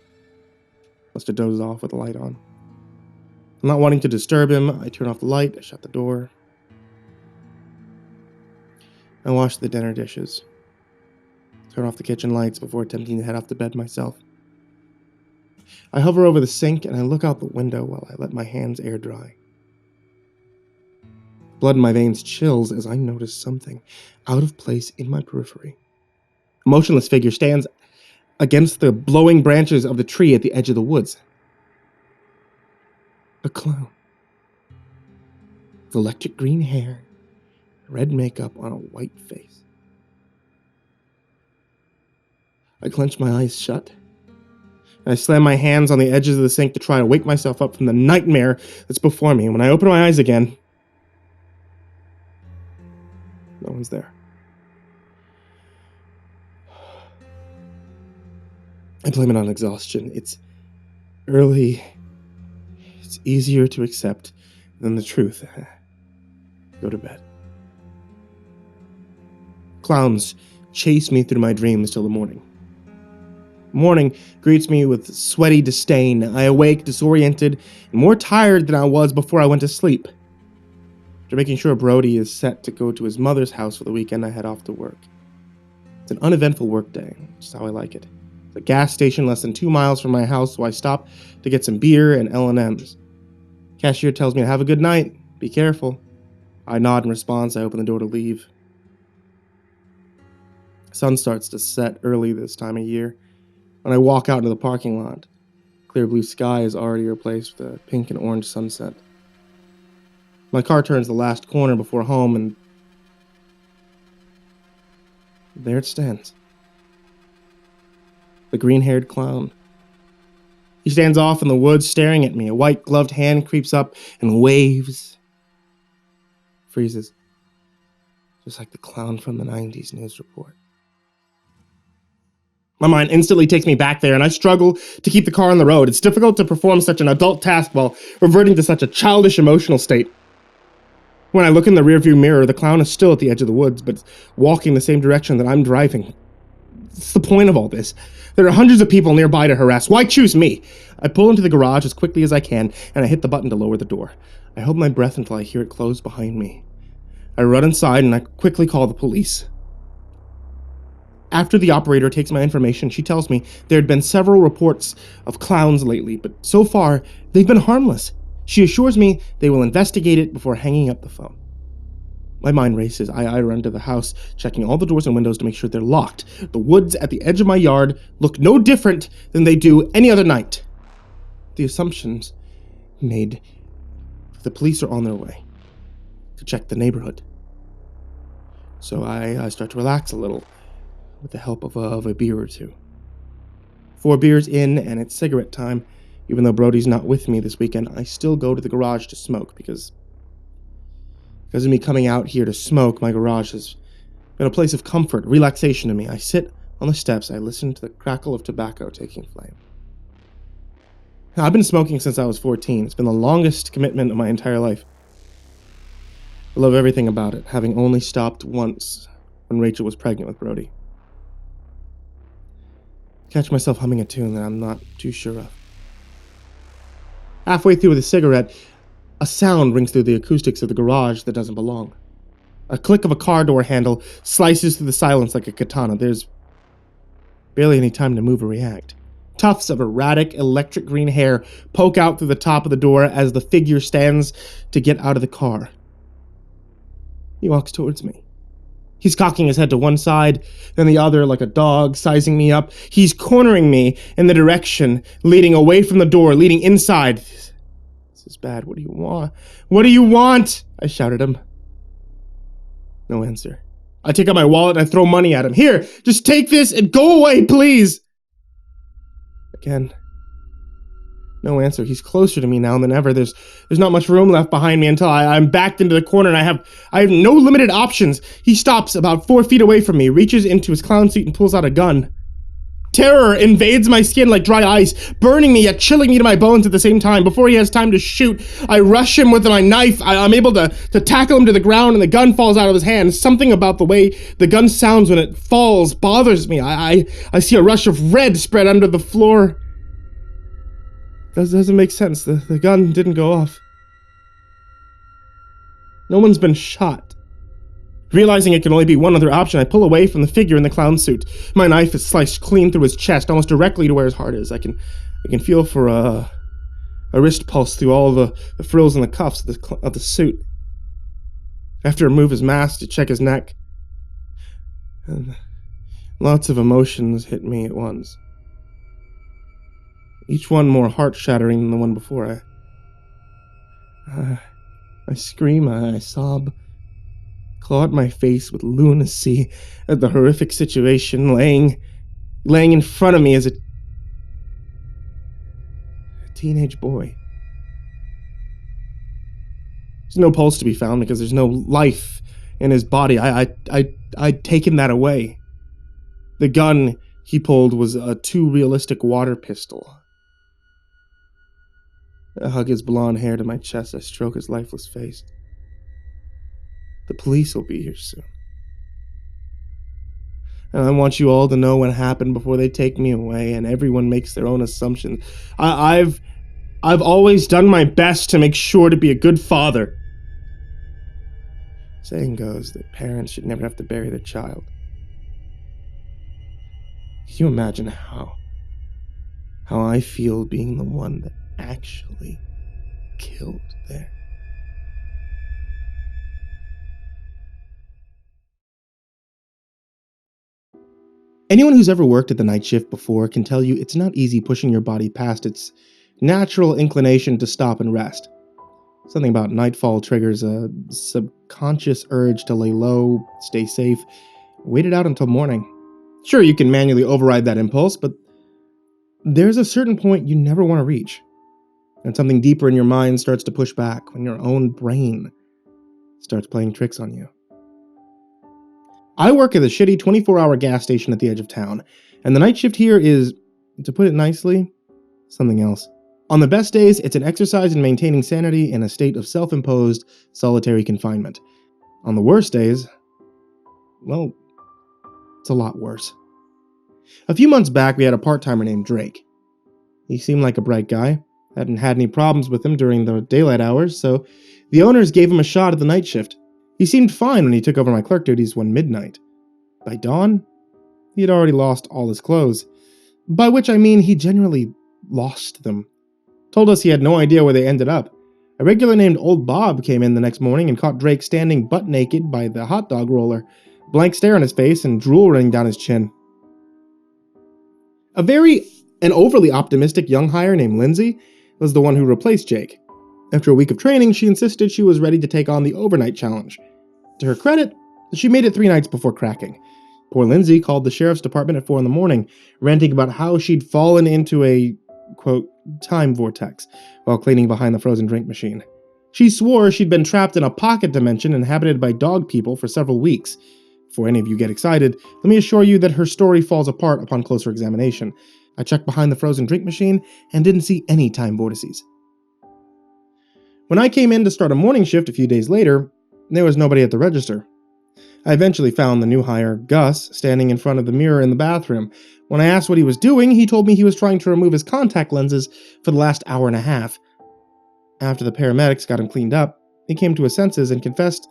Must have dozed off with the light on. I'm not wanting to disturb him. I turn off the light, I shut the door. I wash the dinner dishes. Turn off the kitchen lights before attempting to head off to bed myself. I hover over the sink and I look out the window while I let my hands air dry. Blood in my veins chills as I notice something out of place in my periphery. A motionless figure stands against the blowing branches of the tree at the edge of the woods. A clown. With electric green hair, red makeup on a white face. I clench my eyes shut, and I slam my hands on the edges of the sink to try to wake myself up from the nightmare that's before me. When I open my eyes again, no one's there. I blame it on exhaustion. It's early. It's easier to accept than the truth. Go to bed. Clowns chase me through my dreams till the morning. Morning greets me with sweaty disdain. I awake disoriented and more tired than I was before I went to sleep. After making sure Brody is set to go to his mother's house for the weekend, I head off to work. It's an uneventful work day, which is how I like it. It's a gas station less than 2 miles from my house, so I stop to get some beer and L&Ms. Cashier tells me to have a good night. Be careful. I nod in response. I open the door to leave. Sun starts to set early this time of year. When I walk out into the parking lot, clear blue sky is already replaced with a pink and orange sunset. My car turns the last corner before home, and there it stands. The green-haired clown. He stands off in the woods staring at me. A white-gloved hand creeps up and waves. Freezes. Just like the clown from the 90s news report. My mind instantly takes me back there, and I struggle to keep the car on the road. It's difficult to perform such an adult task while reverting to such a childish emotional state. When I look in the rearview mirror, the clown is still at the edge of the woods, but walking the same direction that I'm driving. What's the point of all this? There are hundreds of people nearby to harass. Why choose me? I pull into the garage as quickly as I can, and I hit the button to lower the door. I hold my breath until I hear it close behind me. I run inside, and I quickly call the police. After the operator takes my information, she tells me there had been several reports of clowns lately, but so far, they've been harmless. She assures me they will investigate it before hanging up the phone. My mind races. I run to the house, checking all the doors and windows to make sure they're locked. The woods at the edge of my yard look no different than they do any other night. The assumptions made, the police are on their way to check the neighborhood. So I start to relax a little with the help of a beer or two. 4 beers in, and it's cigarette time. Even though Brody's not with me this weekend, I still go to the garage to smoke because of me coming out here to smoke. My garage has been a place of comfort, relaxation to me. I sit on the steps. I listen to the crackle of tobacco taking flame. Now, I've been smoking since I was 14. It's been the longest commitment of my entire life. I love everything about it, having only stopped once when Rachel was pregnant with Brody. I catch myself humming a tune that I'm not too sure of. Halfway through with a cigarette, a sound rings through the acoustics of the garage that doesn't belong. A click of a car door handle slices through the silence like a katana. There's barely any time to move or react. Tufts of erratic electric green hair poke out through the top of the door as the figure stands to get out of the car. He walks towards me. He's cocking his head to one side, then the other like a dog, sizing me up. He's cornering me in the direction, leading away from the door, leading inside. This is bad. What do you want? What do you want? I shout at him. No answer. I take out my wallet and I throw money at him. Here, just take this and go away, please. Again. No answer. He's closer to me now than ever. There's not much room left behind me until I'm backed into the corner and I have no limited options. He stops about 4 feet away from me, reaches into his clown suit and pulls out a gun. Terror invades my skin like dry ice, burning me yet chilling me to my bones at the same time. Before he has time to shoot, I rush him with my knife. I'm able to tackle him to the ground and the gun falls out of his hand. Something about the way the gun sounds when it falls bothers me. I see a rush of red spread under the floor. Doesn't make sense. The gun didn't go off. No one's been shot. Realizing it can only be one other option, I pull away from the figure in the clown suit. My knife is sliced clean through his chest, almost directly to where his heart is. I can feel for a wrist pulse through all the frills and the cuffs of the suit. I have to remove his mask to check his neck. And lots of emotions hit me at once. Each one more heart-shattering than the one before. I scream, I sob, claw at my face with lunacy at the horrific situation laying in front of me as a teenage boy. There's no pulse to be found because there's no life in his body. I'd taken that away. The gun he pulled was a too realistic water pistol. I hug his blonde hair to my chest. I stroke his lifeless face. The police will be here soon. And I want you all to know what happened before they take me away, and everyone makes their own assumptions. I've always done my best to make sure to be a good father. Saying goes that parents should never have to bury their child. Can you imagine how I feel being the one that actually killed there? Anyone who's ever worked at the night shift before can tell you it's not easy pushing your body past its natural inclination to stop and rest. Something about nightfall triggers a subconscious urge to lay low, stay safe, wait it out until morning. Sure, you can manually override that impulse, but there's a certain point you never want to reach. And something deeper in your mind starts to push back when your own brain starts playing tricks on you. I work at a shitty 24-hour gas station at the edge of town, and the night shift here is, to put it nicely, something else. On the best days, it's an exercise in maintaining sanity in a state of self-imposed solitary confinement. On the worst days, well, it's a lot worse. A few months back, we had a part-timer named Drake. He seemed like a bright guy, hadn't had any problems with him during the daylight hours, so the owners gave him a shot at the night shift. He seemed fine when he took over my clerk duties one midnight. By dawn, he had already lost all his clothes, by which I mean he genuinely lost them. Told us he had no idea where they ended up. A regular named Old Bob came in the next morning and caught Drake standing butt naked by the hot dog roller, blank stare on his face and drool running down his chin. An overly optimistic young hire named Lindsay was the one who replaced Jake. After a week of training, she insisted she was ready to take on the overnight challenge. To her credit, she made it 3 nights before cracking. Poor Lindsay called the sheriff's department at 4 a.m, ranting about how she'd fallen into a, quote, time vortex while cleaning behind the frozen drink machine. She swore she'd been trapped in a pocket dimension inhabited by dog people for several weeks. Before any of you get excited, let me assure you that her story falls apart upon closer examination. I checked behind the frozen drink machine and didn't see any time vortices. When I came in to start a morning shift a few days later, there was nobody at the register. I eventually found the new hire, Gus, standing in front of the mirror in the bathroom. When I asked what he was doing, he told me he was trying to remove his contact lenses for the last hour and a half. After the paramedics got him cleaned up, he came to his senses and confessed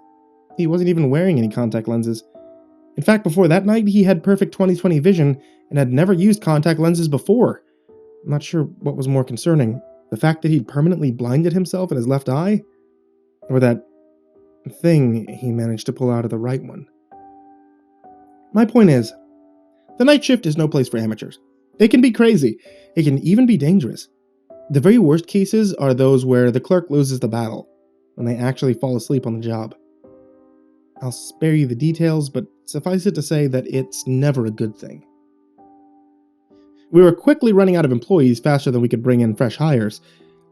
he wasn't even wearing any contact lenses. In fact, before that night, he had perfect 20/20 vision and had never used contact lenses before. I'm not sure what was more concerning, the fact that he'd permanently blinded himself in his left eye, or that thing he managed to pull out of the right one. My point is, the night shift is no place for amateurs. It can be crazy. It can even be dangerous. The very worst cases are those where the clerk loses the battle, when they actually fall asleep on the job. I'll spare you the details, but suffice it to say that it's never a good thing. We were quickly running out of employees faster than we could bring in fresh hires.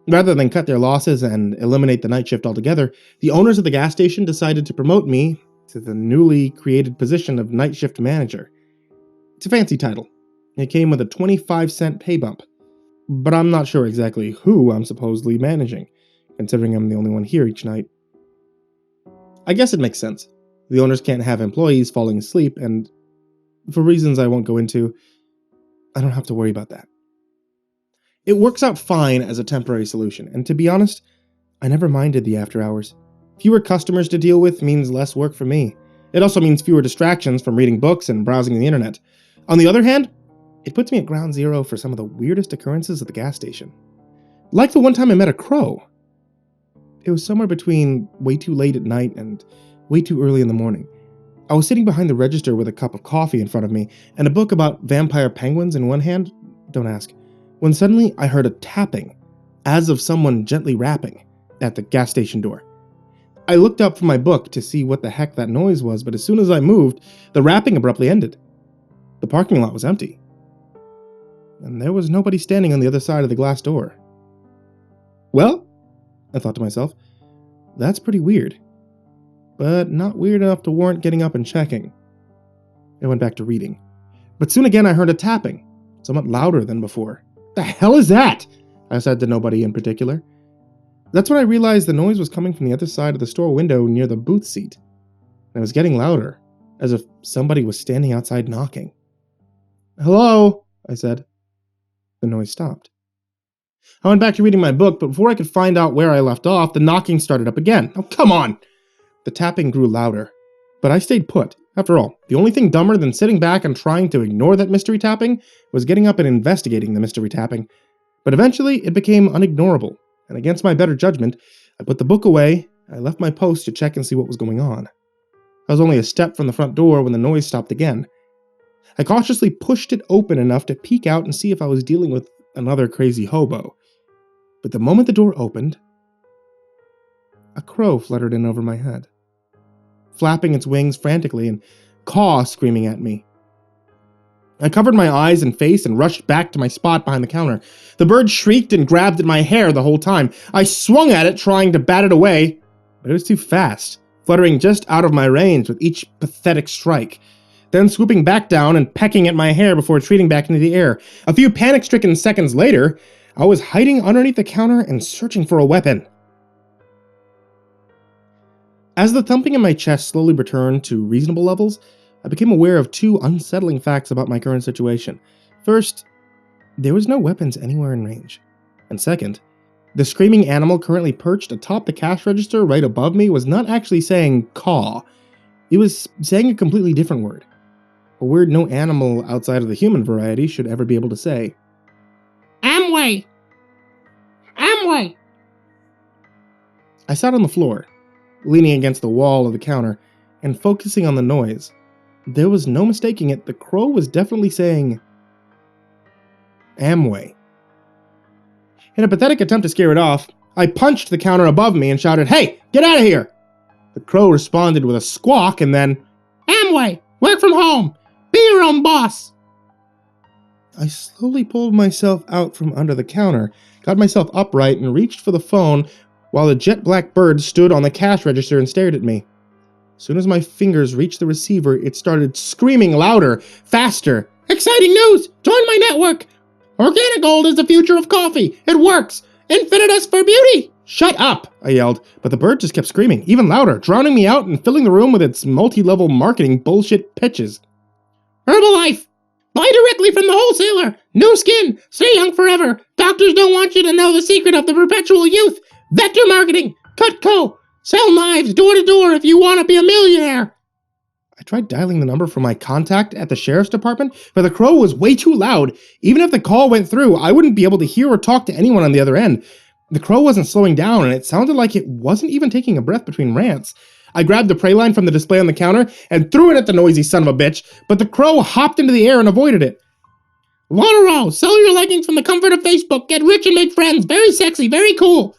Rather than cut their losses and eliminate the night shift altogether, the owners of the gas station decided to promote me to the newly created position of night shift manager. It's a fancy title. It came with a 25-cent pay bump. But I'm not sure exactly who I'm supposedly managing, considering I'm the only one here each night. I guess it makes sense. The owners can't have employees falling asleep, and for reasons I won't go into, I don't have to worry about that. It works out fine as a temporary solution, and to be honest, I never minded the after hours. Fewer customers to deal with means less work for me. It also means fewer distractions from reading books and browsing the internet. On the other hand, it puts me at ground zero for some of the weirdest occurrences at the gas station. Like the one time I met a crow. It was somewhere between way too late at night and way too early in the morning. I was sitting behind the register with a cup of coffee in front of me and a book about vampire penguins in one hand, don't ask, when suddenly I heard a tapping, as of someone gently rapping, at the gas station door. I looked up from my book to see what the heck that noise was, but as soon as I moved, the rapping abruptly ended. The parking lot was empty. And there was nobody standing on the other side of the glass door. Well, I thought to myself, that's pretty weird. But not weird enough to warrant getting up and checking. I went back to reading. But soon again I heard a tapping, somewhat louder than before. The hell is that? I said to nobody in particular. That's when I realized the noise was coming from the other side of the store window near the booth seat. And it was getting louder, as if somebody was standing outside knocking. Hello, I said. The noise stopped. I went back to reading my book, but before I could find out where I left off, the knocking started up again. Oh, come on! The tapping grew louder, but I stayed put. After all, the only thing dumber than sitting back and trying to ignore that mystery tapping was getting up and investigating the mystery tapping. But eventually, it became unignorable, and against my better judgment, I put the book away, and I left my post to check and see what was going on. I was only a step from the front door when the noise stopped again. I cautiously pushed it open enough to peek out and see if I was dealing with another crazy hobo. But the moment the door opened, a crow fluttered in over my head, flapping its wings frantically and caw screaming at me. I covered my eyes and face and rushed back to my spot behind the counter. The bird shrieked and grabbed at my hair the whole time. I swung at it, trying to bat it away, but it was too fast, fluttering just out of my range with each pathetic strike, then swooping back down and pecking at my hair before retreating back into the air. A few panic-stricken seconds later, I was hiding underneath the counter and searching for a weapon. As the thumping in my chest slowly returned to reasonable levels, I became aware of two unsettling facts about my current situation. First, there was no weapons anywhere in range. And second, the screaming animal currently perched atop the cash register right above me was not actually saying caw. It was saying a completely different word. A word no animal outside of the human variety should ever be able to say. Amway! Amway! I sat on the floor, leaning against the wall of the counter, and focusing on the noise. There was no mistaking it, the crow was definitely saying Amway. In a pathetic attempt to scare it off, I punched the counter above me and shouted, "Hey, get out of here!" The crow responded with a squawk and then, "Amway, work from home, be your own boss." I slowly pulled myself out from under the counter, got myself upright, and reached for the phone while the jet black bird stood on the cash register and stared at me. As soon as my fingers reached the receiver, it started screaming louder, faster. "Exciting news! Join my network! Organic gold is the future of coffee! It works! Infinitus for beauty!" "Shut up!" I yelled, but the bird just kept screaming, even louder, drowning me out and filling the room with its multi-level marketing bullshit pitches. "Herbalife! Buy directly from the wholesaler! New skin! Stay young forever! Doctors don't want you to know the secret of the perpetual youth! Vector marketing! Cutco! Sell knives door to door if you want to be a millionaire! I tried dialing the number from my contact at the sheriff's department, but the crow was way too loud. Even if the call went through, I wouldn't be able to hear or talk to anyone on the other end. The crow wasn't slowing down, and it sounded like it wasn't even taking a breath between rants. I grabbed the prey line from the display on the counter and threw it at the noisy son of a bitch, but the crow hopped into the air and avoided it. Rowe, sell your leggings from the comfort of Facebook. Get rich and make friends. Very sexy, very cool.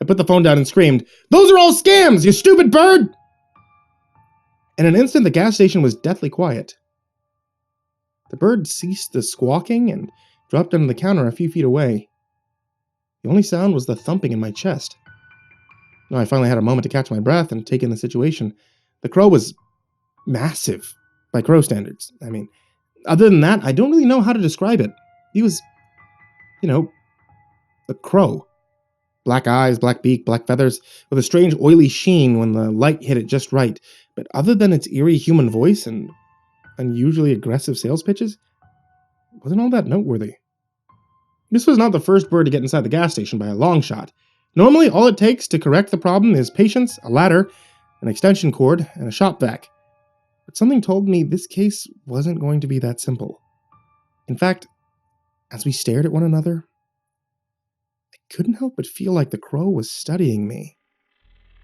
I put the phone down and screamed, "Those are all scams, you stupid bird!" In an instant, the gas station was deathly quiet. The bird ceased the squawking and dropped under the counter a few feet away. The only sound was the thumping in my chest. I finally had a moment to catch my breath and take in the situation. The crow was massive by crow standards. I mean, other than that, I don't really know how to describe it. He was, a crow. Black eyes, black beak, black feathers, with a strange oily sheen when the light hit it just right. But other than its eerie human voice and unusually aggressive sales pitches, it wasn't all that noteworthy. This was not the first bird to get inside the gas station by a long shot. Normally, all it takes to correct the problem is patience, a ladder, an extension cord, and a shop vac. But something told me this case wasn't going to be that simple. In fact, as we stared at one another, I couldn't help but feel like the crow was studying me,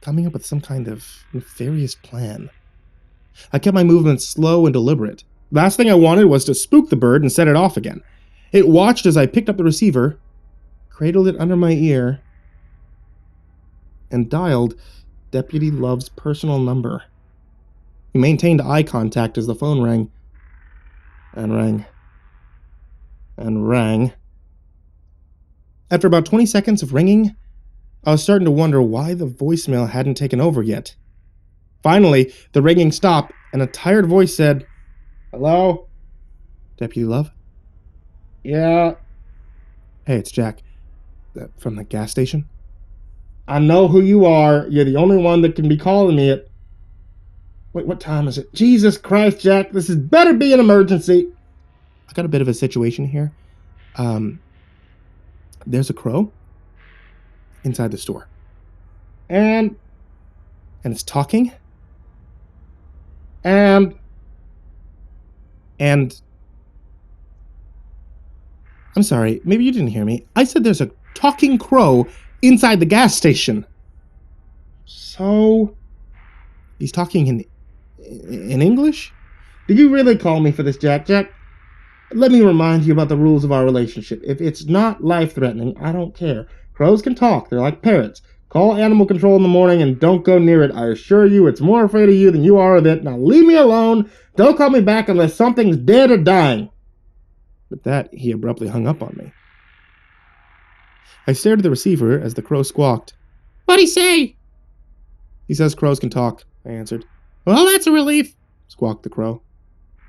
coming up with some kind of nefarious plan. I kept my movements slow and deliberate. Last thing I wanted was to spook the bird and set it off again. It watched as I picked up the receiver, cradled it under my ear, and dialed Deputy Love's personal number. He maintained eye contact as the phone rang, and rang, and rang. After about 20 seconds of ringing, I was starting to wonder why the voicemail hadn't taken over yet. Finally, the ringing stopped, and a tired voice said, "Hello? Deputy Love?" "Yeah." "Hey, it's Jack. From the gas station?" "I know who you are. You're the only one that can be calling me at..." "Wait, what time is it? Jesus Christ, Jack, this had better be an emergency." "I got a bit of a situation here. There's a crow inside the store. And it's talking. And I'm sorry, maybe you didn't hear me. I said there's a talking crow inside the gas station." "So he's talking in English?" "Did you really call me for this, Jack? Jack, let me remind you about the rules of our relationship. If it's not life-threatening, I don't care. Crows can talk. They're like parrots. Call animal control in the morning and don't go near it. I assure you it's more afraid of you than you are of it. Now leave me alone. Don't call me back unless something's dead or dying." With that, he abruptly hung up on me. I stared at the receiver as the crow squawked. "What'd he say?" "He says crows can talk," I answered. "Well, that's a relief," squawked the crow.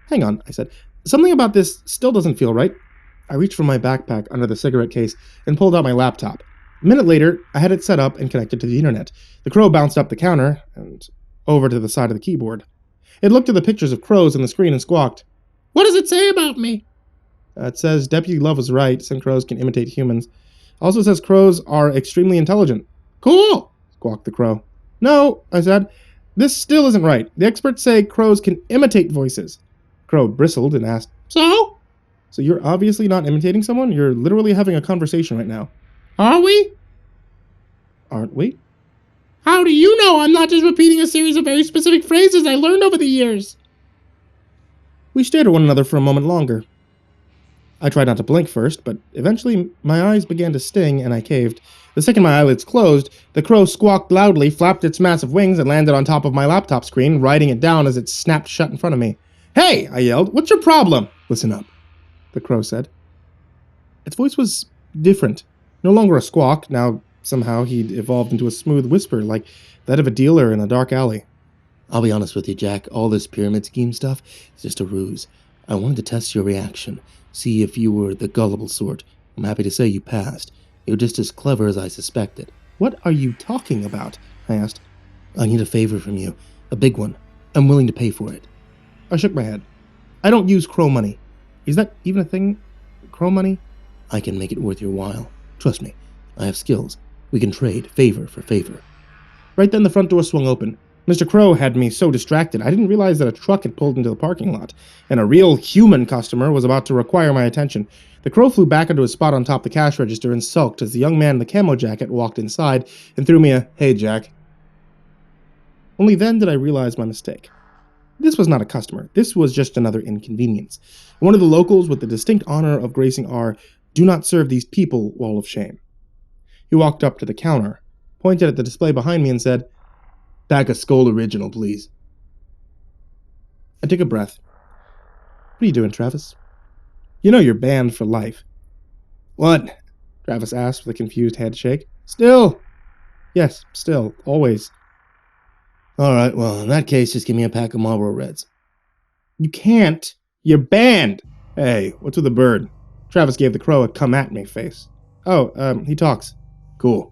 "Hang on," I said. "Something about this still doesn't feel right." I reached for my backpack under the cigarette case and pulled out my laptop. A minute later, I had it set up and connected to the internet. The crow bounced up the counter and over to the side of the keyboard. It looked at the pictures of crows on the screen and squawked. "What does it say about me?" "It says Deputy Love was right. Some crows can imitate humans. Also says crows are extremely intelligent." "Cool," squawked the crow. "No," I said. "This still isn't right. The experts say crows can imitate voices." Crow bristled and asked, "So? So you're obviously not imitating someone? You're literally having a conversation right now." "Are we?" "Aren't we?" "How do you know I'm not just repeating a series of very specific phrases I learned over the years?" We stared at one another for a moment longer. I tried not to blink first, but eventually my eyes began to sting and I caved. The second my eyelids closed, the crow squawked loudly, flapped its massive wings, and landed on top of my laptop screen, riding it down as it snapped shut in front of me. "Hey!" I yelled. "What's your problem?" "Listen up," the crow said. Its voice was different. No longer a squawk. Now, somehow, he'd evolved into a smooth whisper, like that of a dealer in a dark alley. "I'll be honest with you, Jack. All this pyramid scheme stuff is just a ruse. I wanted to test your reaction, see if you were the gullible sort. I'm happy to say you passed. You're just as clever as I suspected." "What are you talking about?" I asked. "I need a favor from you. A big one. I'm willing to pay for it." I shook my head. "I don't use crow money." "Is that even a thing? Crow money?" "I can make it worth your while. Trust me, I have skills. We can trade favor for favor. Right then the front door swung open. Mr. Crow had me so distracted I didn't realize that a truck had pulled into the parking lot, and a real human customer was about to require my attention. The Crow flew back into his spot on top of the cash register and sulked as the young man in the camo jacket walked inside and threw me a, "Hey, Jack." Only then did I realize my mistake. This was not a customer. This was just another inconvenience. One of the locals with the distinct honor of gracing our "do not serve these people" wall of shame. He walked up to the counter, pointed at the display behind me and said, "Pack a Skull Original, please." I took a breath. "What are you doing, Travis? You know you're banned for life." "What?" Travis asked with a confused head shake. "Still?" "Yes, still, always." "All right, well, in that case, just give me a pack of Marlboro Reds." "You can't. You're banned." "Hey, what's with the bird?" Travis gave the Crow a come-at-me face. "Oh, he talks." "Cool.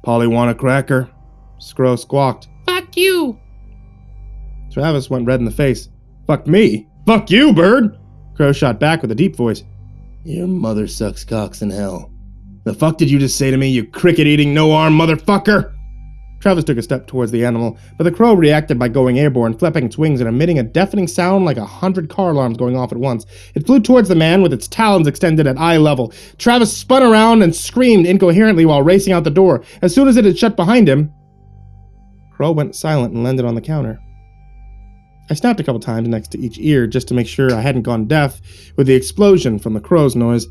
Polly want a cracker?" Crow squawked, "Fuck you!" Travis went red in the face. "Fuck me? Fuck you, bird!" Crow shot back with a deep voice. "Your mother sucks cocks in hell." "The fuck did you just say to me, you cricket-eating, no-arm motherfucker?" Travis took a step towards the animal, but the Crow reacted by going airborne, flapping its wings and emitting a deafening sound like 100 car alarms going off at once. It flew towards the man with its talons extended at eye level. Travis spun around and screamed incoherently while racing out the door. As soon as it had shut behind him, Crow went silent and landed on the counter. I snapped a couple times next to each ear just to make sure I hadn't gone deaf with the explosion from the Crow's noise,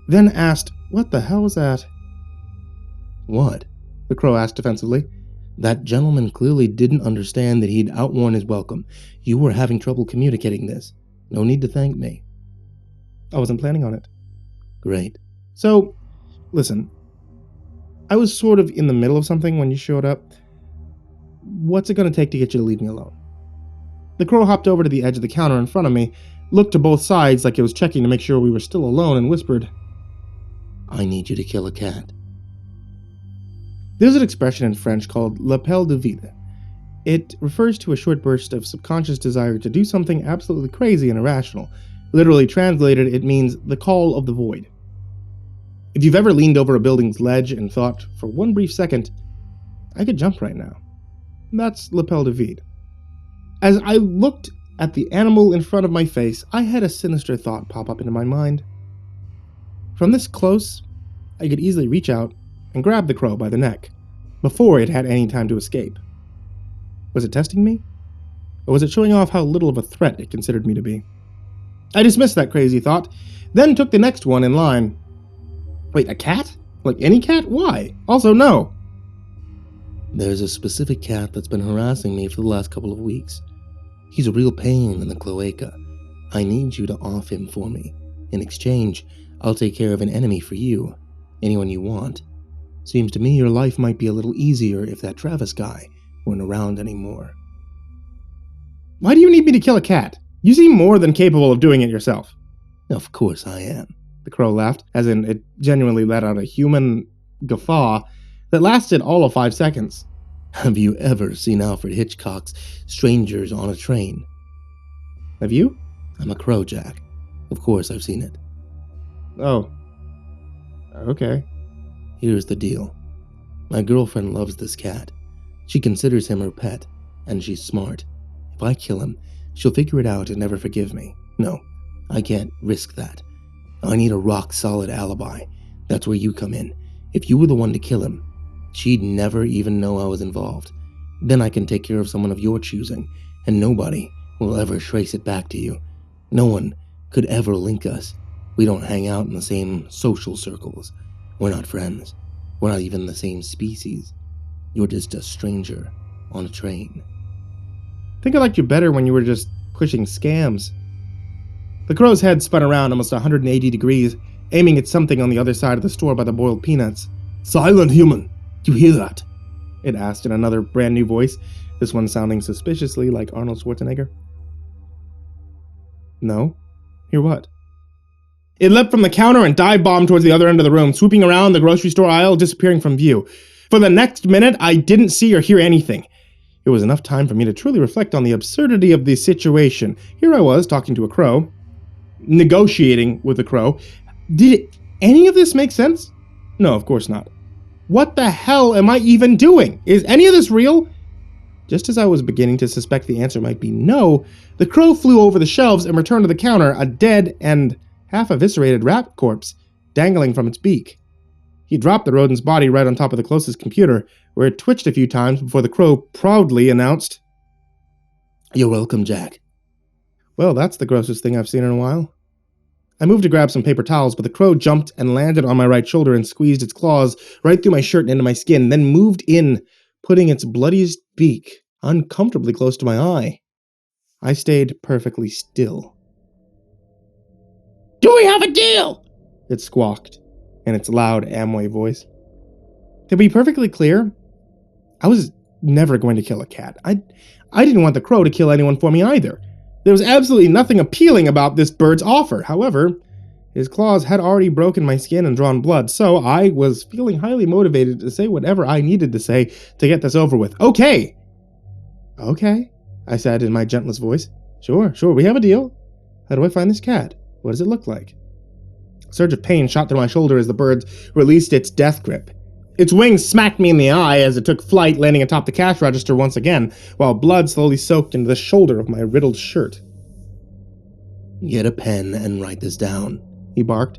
then asked, "What the hell was that?" "What?" the Crow asked defensively. "That gentleman clearly didn't understand that he'd outworn his welcome. You were having trouble communicating this. No need to thank me." "I wasn't planning on it." "Great." "So, listen. I was sort of in the middle of something when you showed up. What's it going to take to get you to leave me alone?" The Crow hopped over to the edge of the counter in front of me, looked to both sides like it was checking to make sure we were still alone, and whispered, "I need you to kill a cat." There's an expression in French called l'appel de vide. It refers to a short burst of subconscious desire to do something absolutely crazy and irrational. Literally translated, it means the call of the void. If you've ever leaned over a building's ledge and thought, for one brief second, I could jump right now, that's l'appel de vide. As I looked at the animal in front of my face, I had a sinister thought pop up into my mind. From this close, I could easily reach out and grab the Crow by the neck, before it had any time to escape. Was it testing me? Or was it showing off how little of a threat it considered me to be? I dismissed that crazy thought, then took the next one in line. Wait, a cat? Like any cat? Why? Also, no. "There's a specific cat that's been harassing me for the last couple of weeks. He's a real pain in the cloaca. I need you to off him for me. In exchange, I'll take care of an enemy for you. Anyone you want. Seems to me your life might be a little easier if that Travis guy weren't around anymore." Why do you need me to kill a cat? You seem more than capable of doing it yourself. "Of course I am." The Crow laughed, as in it genuinely let out a human guffaw that lasted all of 5 seconds. "Have you ever seen Alfred Hitchcock's Strangers on a Train?" Have you? "I'm a crow, Jack. Of course I've seen it." Oh. Okay. "Here's the deal. My girlfriend loves this cat. She considers him her pet, and she's smart. If I kill him, she'll figure it out and never forgive me. No, I can't risk that. I need a rock-solid alibi. That's where you come in. If you were the one to kill him, she'd never even know I was involved. Then I can take care of someone of your choosing, and nobody will ever trace it back to you. No one could ever link us. We don't hang out in the same social circles. We're not friends. We're not even the same species. You're just a stranger on a train." I think I liked you better when you were just pushing scams. The Crow's head spun around almost 180 degrees, aiming at something on the other side of the store by the boiled peanuts. "Silent human, you hear that?" it asked in another brand new voice, this one sounding suspiciously like Arnold Schwarzenegger. "No? Hear what?" It leapt from the counter and dive-bombed towards the other end of the room, swooping around the grocery store aisle, disappearing from view. For the next minute, I didn't see or hear anything. It was enough time for me to truly reflect on the absurdity of the situation. Here I was, talking to a crow, negotiating with a crow. Did any of this make sense? No, of course not. What the hell am I even doing? Is any of this real? Just as I was beginning to suspect the answer might be no, the crow flew over the shelves and returned to the counter, a dead and half-eviscerated rat corpse dangling from its beak. He dropped the rodent's body right on top of the closest computer, where it twitched a few times before the crow proudly announced, "You're welcome, Jack." Well, that's the grossest thing I've seen in a while. I moved to grab some paper towels, but the crow jumped and landed on my right shoulder and squeezed its claws right through my shirt and into my skin, then moved in, putting its bloodiest beak uncomfortably close to my eye. I stayed perfectly still. "Do we have a deal?" it squawked in its loud Amway voice. To be perfectly clear, I was never going to kill a cat. I didn't want the crow to kill anyone for me either. There was absolutely nothing appealing about this bird's offer. However, his claws had already broken my skin and drawn blood, so I was feeling highly motivated to say whatever I needed to say to get this over with. Okay, I said in my gentlest voice. Sure, we have a deal. How do I find this cat? What does it look like? A surge of pain shot through my shoulder as the bird released its death grip. Its wings smacked me in the eye as it took flight, landing atop the cash register once again, while blood slowly soaked into the shoulder of my riddled shirt. "Get a pen and write this down," he barked.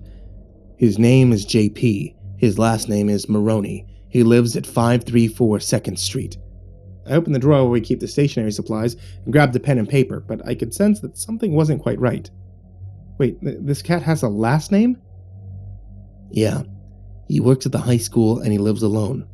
"His name is JP. His last name is Maroney. He lives at 534 2nd Street. I opened the drawer where we keep the stationery supplies and grabbed a pen and paper, but I could sense that something wasn't quite right. Wait, this cat has a last name? Yeah. He works at the high school and he lives alone.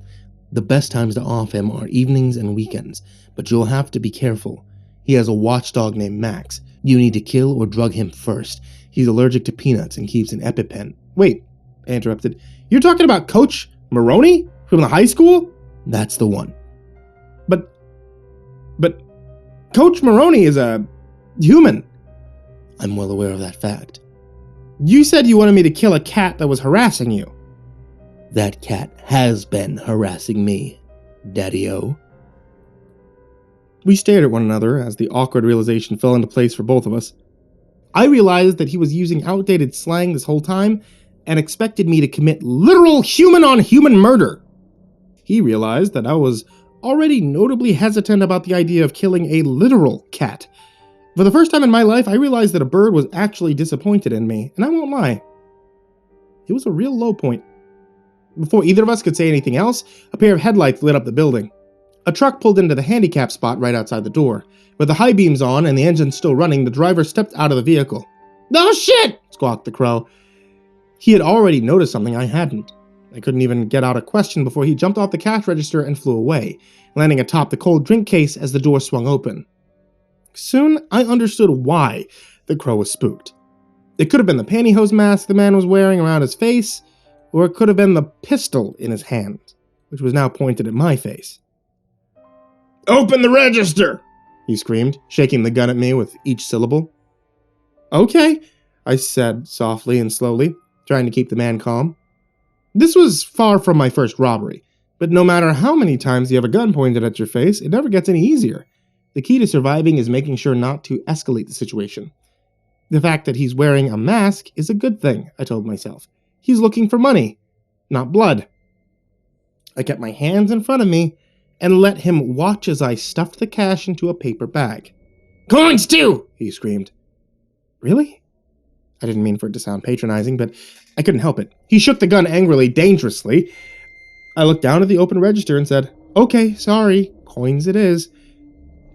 The best times to off him are evenings and weekends, but you'll have to be careful. He has a watchdog named Max. You need to kill or drug him first. He's allergic to peanuts and keeps an EpiPen." Wait, I interrupted. You're talking about Coach Maroney from the high school? That's the one. But Coach Maroney is a human. I'm well aware of that fact. You said you wanted me to kill a cat that was harassing you. That cat has been harassing me, Daddy-O. We stared at one another as the awkward realization fell into place for both of us. I realized that he was using outdated slang this whole time and expected me to commit literal human-on-human murder. He realized that I was already notably hesitant about the idea of killing a literal cat. For the first time in my life, I realized that a bird was actually disappointed in me, and I won't lie. It was a real low point. Before either of us could say anything else, a pair of headlights lit up the building. A truck pulled into the handicap spot right outside the door. With the high beams on and the engine still running, the driver stepped out of the vehicle. "Oh shit!" squawked the crow. He had already noticed something I hadn't. I couldn't even get out a question before he jumped off the cash register and flew away, landing atop the cold drink case as the door swung open. Soon, I understood why the crow was spooked. It could have been the pantyhose mask the man was wearing around his face, or it could have been the pistol in his hand, which was now pointed at my face. "Open the register!" he screamed, shaking the gun at me with each syllable. "Okay," I said softly and slowly, trying to keep the man calm. This was far from my first robbery, but no matter how many times you have a gun pointed at your face, it never gets any easier. The key to surviving is making sure not to escalate the situation. The fact that he's wearing a mask is a good thing, I told myself. He's looking for money, not blood. I kept my hands in front of me and let him watch as I stuffed the cash into a paper bag. "Coins too!" he screamed. "Really?" I didn't mean for it to sound patronizing, but I couldn't help it. He shook the gun angrily, dangerously. I looked down at the open register and said, "Okay, sorry, coins it is."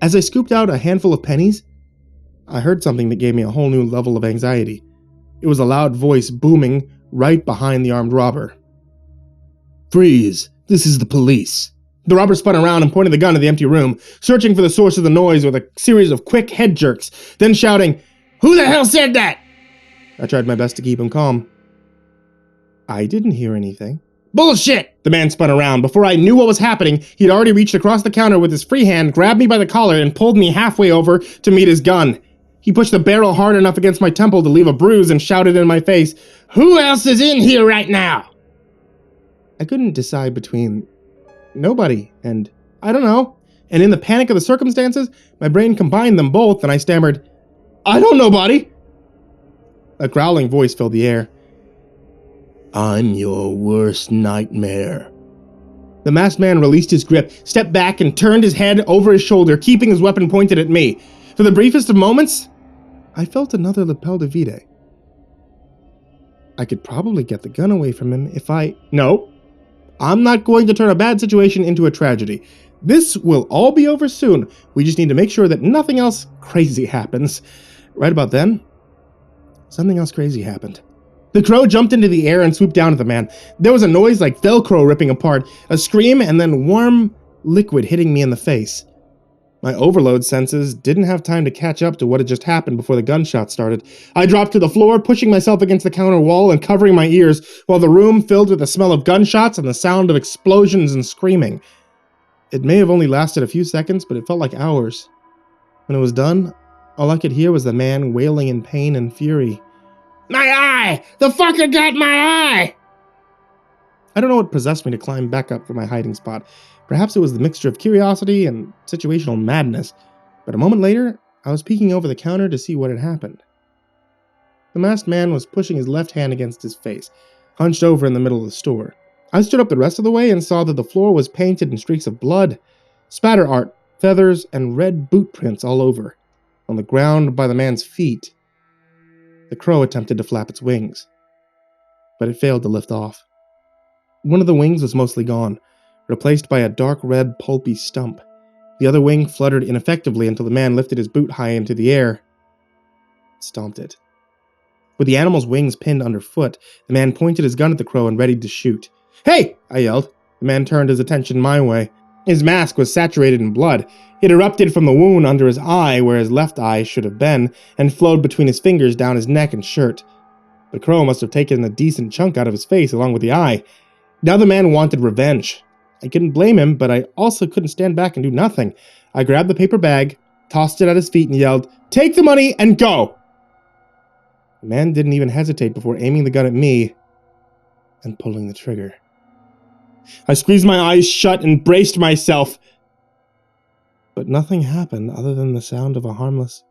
As I scooped out a handful of pennies, I heard something that gave me a whole new level of anxiety. It was a loud voice booming right behind the armed robber. "Freeze! This is the police." The robber spun around and pointed the gun at the empty room, searching for the source of the noise with a series of quick head jerks, then shouting, "Who the hell said that?" I tried my best to keep him calm. I didn't hear anything. "Bullshit!" The man spun around. Before I knew what was happening, he'd already reached across the counter with his free hand, grabbed me by the collar, and pulled me halfway over to meet his gun. He pushed the barrel hard enough against my temple to leave a bruise and shouted in my face, "Who else is in here right now?" I couldn't decide between nobody and I don't know. And in the panic of the circumstances, my brain combined them both and I stammered, "I don't know, buddy." A growling voice filled the air. "I'm your worst nightmare." The masked man released his grip, stepped back, and turned his head over his shoulder, keeping his weapon pointed at me. For the briefest of moments, I felt another lapel de vide. I could probably get the gun away from him if I... No, I'm not going to turn a bad situation into a tragedy. This will all be over soon. We just need to make sure that nothing else crazy happens. Right about then, something else crazy happened. The crow jumped into the air and swooped down at the man. There was a noise like Velcro ripping apart, a scream, and then warm liquid hitting me in the face. My overload senses didn't have time to catch up to what had just happened before the gunshot started. I dropped to the floor, pushing myself against the counter wall and covering my ears, while the room filled with the smell of gunshots and the sound of explosions and screaming. It may have only lasted a few seconds, but it felt like hours. When it was done, all I could hear was the man wailing in pain and fury. My eye! The fucker got my eye! I don't know what possessed me to climb back up from my hiding spot. Perhaps it was the mixture of curiosity and situational madness, but a moment later, I was peeking over the counter to see what had happened. The masked man was pushing his left hand against his face, hunched over in the middle of the store. I stood up the rest of the way and saw that the floor was painted in streaks of blood, spatter art, feathers, and red boot prints all over. On the ground by the man's feet, the crow attempted to flap its wings, but it failed to lift off. One of the wings was mostly gone, replaced by a dark red pulpy stump. The other wing fluttered ineffectively until the man lifted his boot high into the air and stomped it. With the animal's wings pinned underfoot, the man pointed his gun at the crow and readied to shoot. Hey! I yelled. The man turned his attention my way. His mask was saturated in blood. It erupted from the wound under his eye where his left eye should have been, and flowed between his fingers down his neck and shirt. The crow must have taken a decent chunk out of his face along with the eye. Now the man wanted revenge. I couldn't blame him, but I also couldn't stand back and do nothing. I grabbed the paper bag, tossed it at his feet, and yelled, "Take the money and go!" The man didn't even hesitate before aiming the gun at me and pulling the trigger. I squeezed my eyes shut and braced myself. But nothing happened other than the sound of a harmless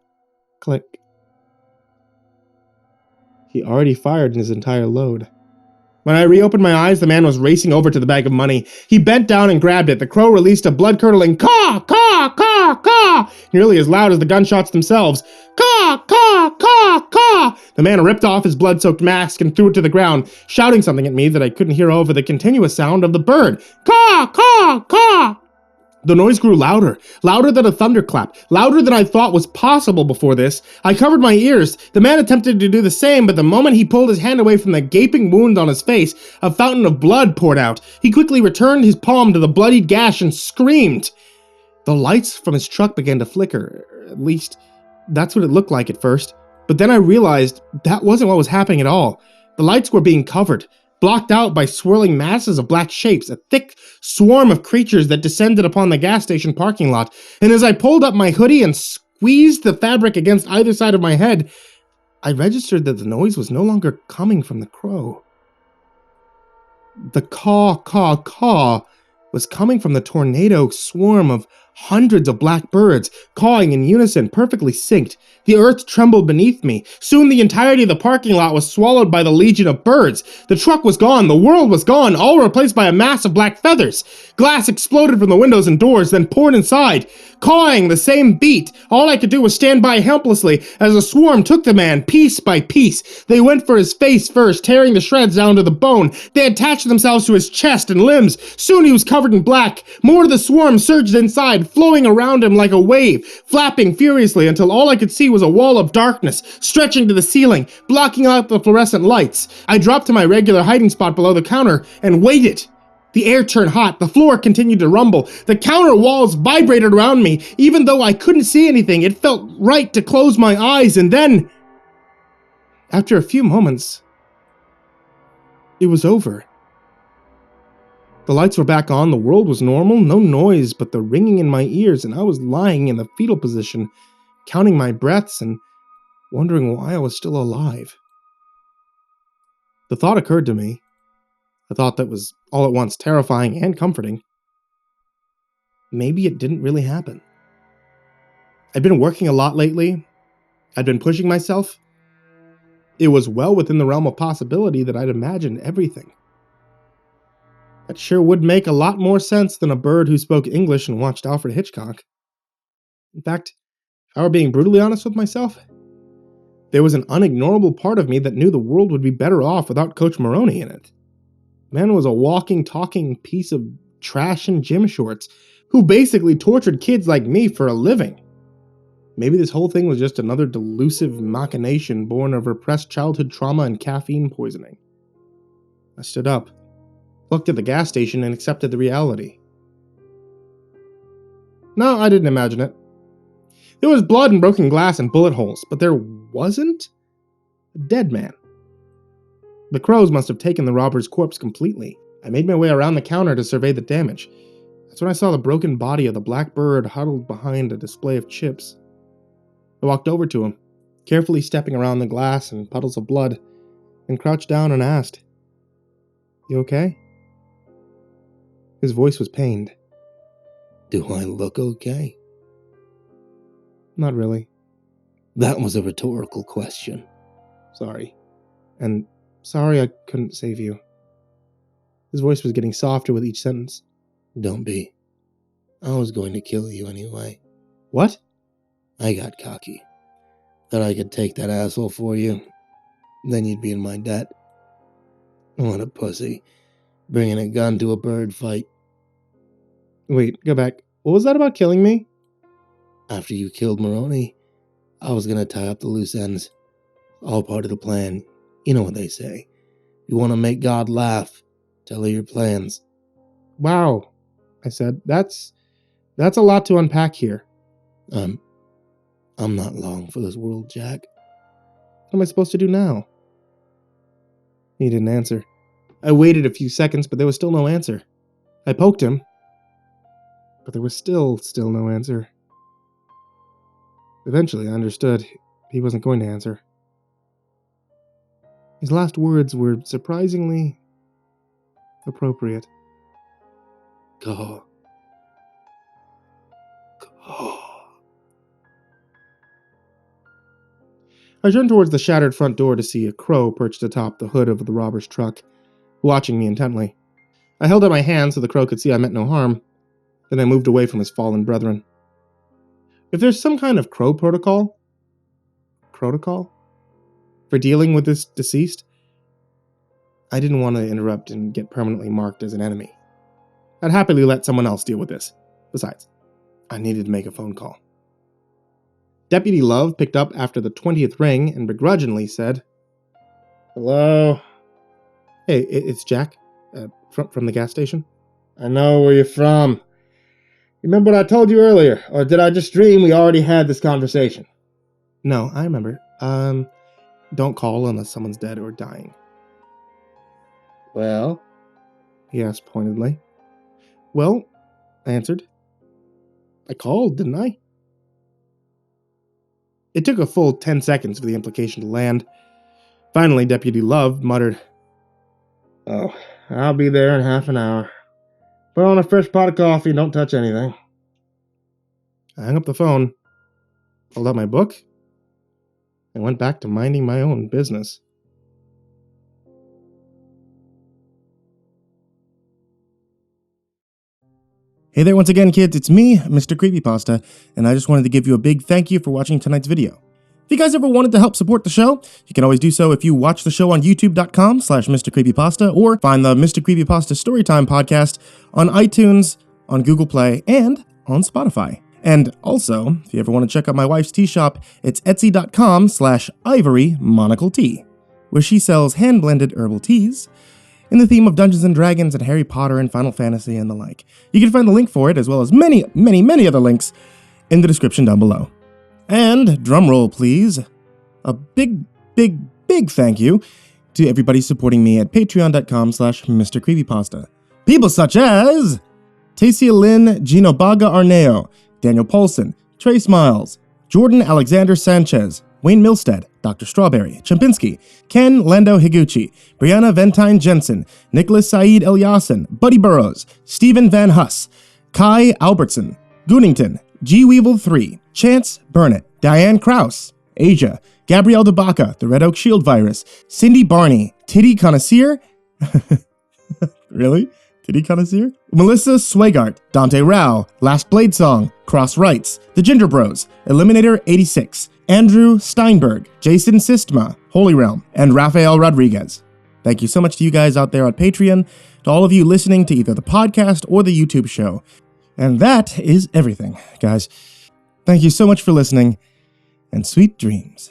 click. He already fired his entire load. When I reopened my eyes, the man was racing over to the bag of money. He bent down and grabbed it. The crow released a blood-curdling caw, caw, caw, caw, nearly as loud as the gunshots themselves. Caw, caw, caw, caw. The man ripped off his blood-soaked mask and threw it to the ground, shouting something at me that I couldn't hear over the continuous sound of the bird. Caw, caw, caw. The noise grew louder, louder than a thunderclap, louder than I thought was possible before this. I covered my ears. The man attempted to do the same, but the moment he pulled his hand away from the gaping wound on his face, a fountain of blood poured out. He quickly returned his palm to the bloodied gash and screamed. The lights from his truck began to flicker. At least, that's what it looked like at first. But then I realized that wasn't what was happening at all. The lights were being covered, blocked out by swirling masses of black shapes, a thick swarm of creatures that descended upon the gas station parking lot. And as I pulled up my hoodie and squeezed the fabric against either side of my head, I registered that the noise was no longer coming from the crow. The caw, caw, caw was coming from the tornado swarm of hundreds of black birds, cawing in unison, perfectly synced. The earth trembled beneath me. Soon the entirety of the parking lot was swallowed by the legion of birds. The truck was gone, the world was gone, all replaced by a mass of black feathers. Glass exploded from the windows and doors, then poured inside. Cawing the same beat, all I could do was stand by helplessly as the swarm took the man piece by piece. They went for his face first, tearing the shreds down to the bone. They attached themselves to his chest and limbs. Soon he was covered in black. More of the swarm surged inside, flowing around him like a wave, flapping furiously until all I could see was a wall of darkness stretching to the ceiling, blocking out the fluorescent lights. I dropped to my regular hiding spot below the counter and waited. The air turned hot, the floor continued to rumble, the counter walls vibrated around me. Even though I couldn't see anything, it felt right to close my eyes, and then, after a few moments, it was over. The lights were back on, the world was normal, no noise but the ringing in my ears, and I was lying in the fetal position, counting my breaths and wondering why I was still alive. The thought occurred to me, a thought that was all at once terrifying and comforting. Maybe it didn't really happen. I'd been working a lot lately. I'd been pushing myself. It was well within the realm of possibility that I'd imagined everything. That sure would make a lot more sense than a bird who spoke English and watched Alfred Hitchcock. In fact, if I were being brutally honest with myself, there was an unignorable part of me that knew the world would be better off without Coach Maroney in it. Man was a walking, talking piece of trash and gym shorts who basically tortured kids like me for a living. Maybe this whole thing was just another delusive machination born of repressed childhood trauma and caffeine poisoning. I stood up, looked at the gas station, and accepted the reality. No, I didn't imagine it. There was blood and broken glass and bullet holes, but there wasn't a dead man. The crows must have taken the robber's corpse completely. I made my way around the counter to survey the damage. That's when I saw the broken body of the black bird huddled behind a display of chips. I walked over to him, carefully stepping around the glass and puddles of blood, and crouched down and asked, "You okay?" His voice was pained. Do I look okay? Not really. That was a rhetorical question. Sorry. And sorry I couldn't save you. His voice was getting softer with each sentence. Don't be. I was going to kill you anyway. What? I got cocky. Thought I could take that asshole for you. Then you'd be in my debt. What a pussy. Bringing a gun to a bird fight. Wait, go back. What was that about killing me? After you killed Maroney, I was going to tie up the loose ends. All part of the plan. You know what they say. You want to make God laugh. Tell her your plans. Wow, I said. That's a lot to unpack here. I'm not long for this world, Jack. What am I supposed to do now? He didn't answer. I waited a few seconds, but there was still no answer. I poked him, but there was still no answer. Eventually, I understood he wasn't going to answer. His last words were surprisingly appropriate. Go. I turned towards the shattered front door to see a crow perched atop the hood of the robber's truck, watching me intently. I held out my hand so the crow could see I meant no harm. Then I moved away from his fallen brethren. If there's some kind of crow protocol for dealing with this deceased, I didn't want to interrupt and get permanently marked as an enemy. I'd happily let someone else deal with this. Besides, I needed to make a phone call. Deputy Love picked up after the 20th ring and begrudgingly said, "Hello? Hey, it's Jack, from the gas station." "I know where you're from. Remember what I told you earlier, or did I just dream we already had this conversation?" "No, I remember. Don't call unless someone's dead or dying." "Well?" he asked pointedly. "Well," I answered. "I called, didn't I?" It took a full 10 seconds for the implication to land. Finally, Deputy Love muttered, "Oh, I'll be there in half an hour. Put on a fresh pot of coffee and don't touch anything." I hung up the phone, pulled out my book, and went back to minding my own business. Hey there once again, kids, it's me, MrCreepyPasta, and I just wanted to give you a big thank you for watching tonight's video. If you guys ever wanted to help support the show, you can always do so if you watch the show on youtube.com/MrCreepyPasta or find the MrCreepyPasta Storytime podcast on iTunes, on Google Play, and on Spotify. And also, if you ever want to check out my wife's tea shop, it's etsy.com/ivorymonocletea, where she sells hand-blended herbal teas in the theme of Dungeons & Dragons and Harry Potter and Final Fantasy and the like. You can find the link for it, as well as many, many, many other links in the description down below. And, drumroll please, a big, big, big thank you to everybody supporting me at patreon.com/MrCreepyPasta. People such as Taysia-lynn, Genobaga-Arneho, Daniel Poulsen, Trace Miles, Jordan Alexander Sanchez, Wayne Milstead, Dr. Strawberry, Chompski, Ken Lando Higuchi, Brianna Tine-Janzen, Nicholas Saeid Elyasin, Buddy Burroughs, Stephen Van Huss, Kai Albertson, Goonington, G. Weevil 3, Chance Burnett, Diane Kraus, Asia, Gabrielle the Baca, TheRedOakShieldVirus, Sindee Barney, Titty Connoisseur, really? Titty connoisseur? Melissa Sweigart, Dante Rowe, Last Blade Song, Cross Rights, The Ginger Bros, Eliminator 86, Andrew Steinberg, Jason Sistma, Holy Realm, and Rafael Rodriguez. Thank you so much to you guys out there on Patreon, to all of you listening to either the podcast or the YouTube show. And that is everything, guys. Thank you so much for listening, and sweet dreams.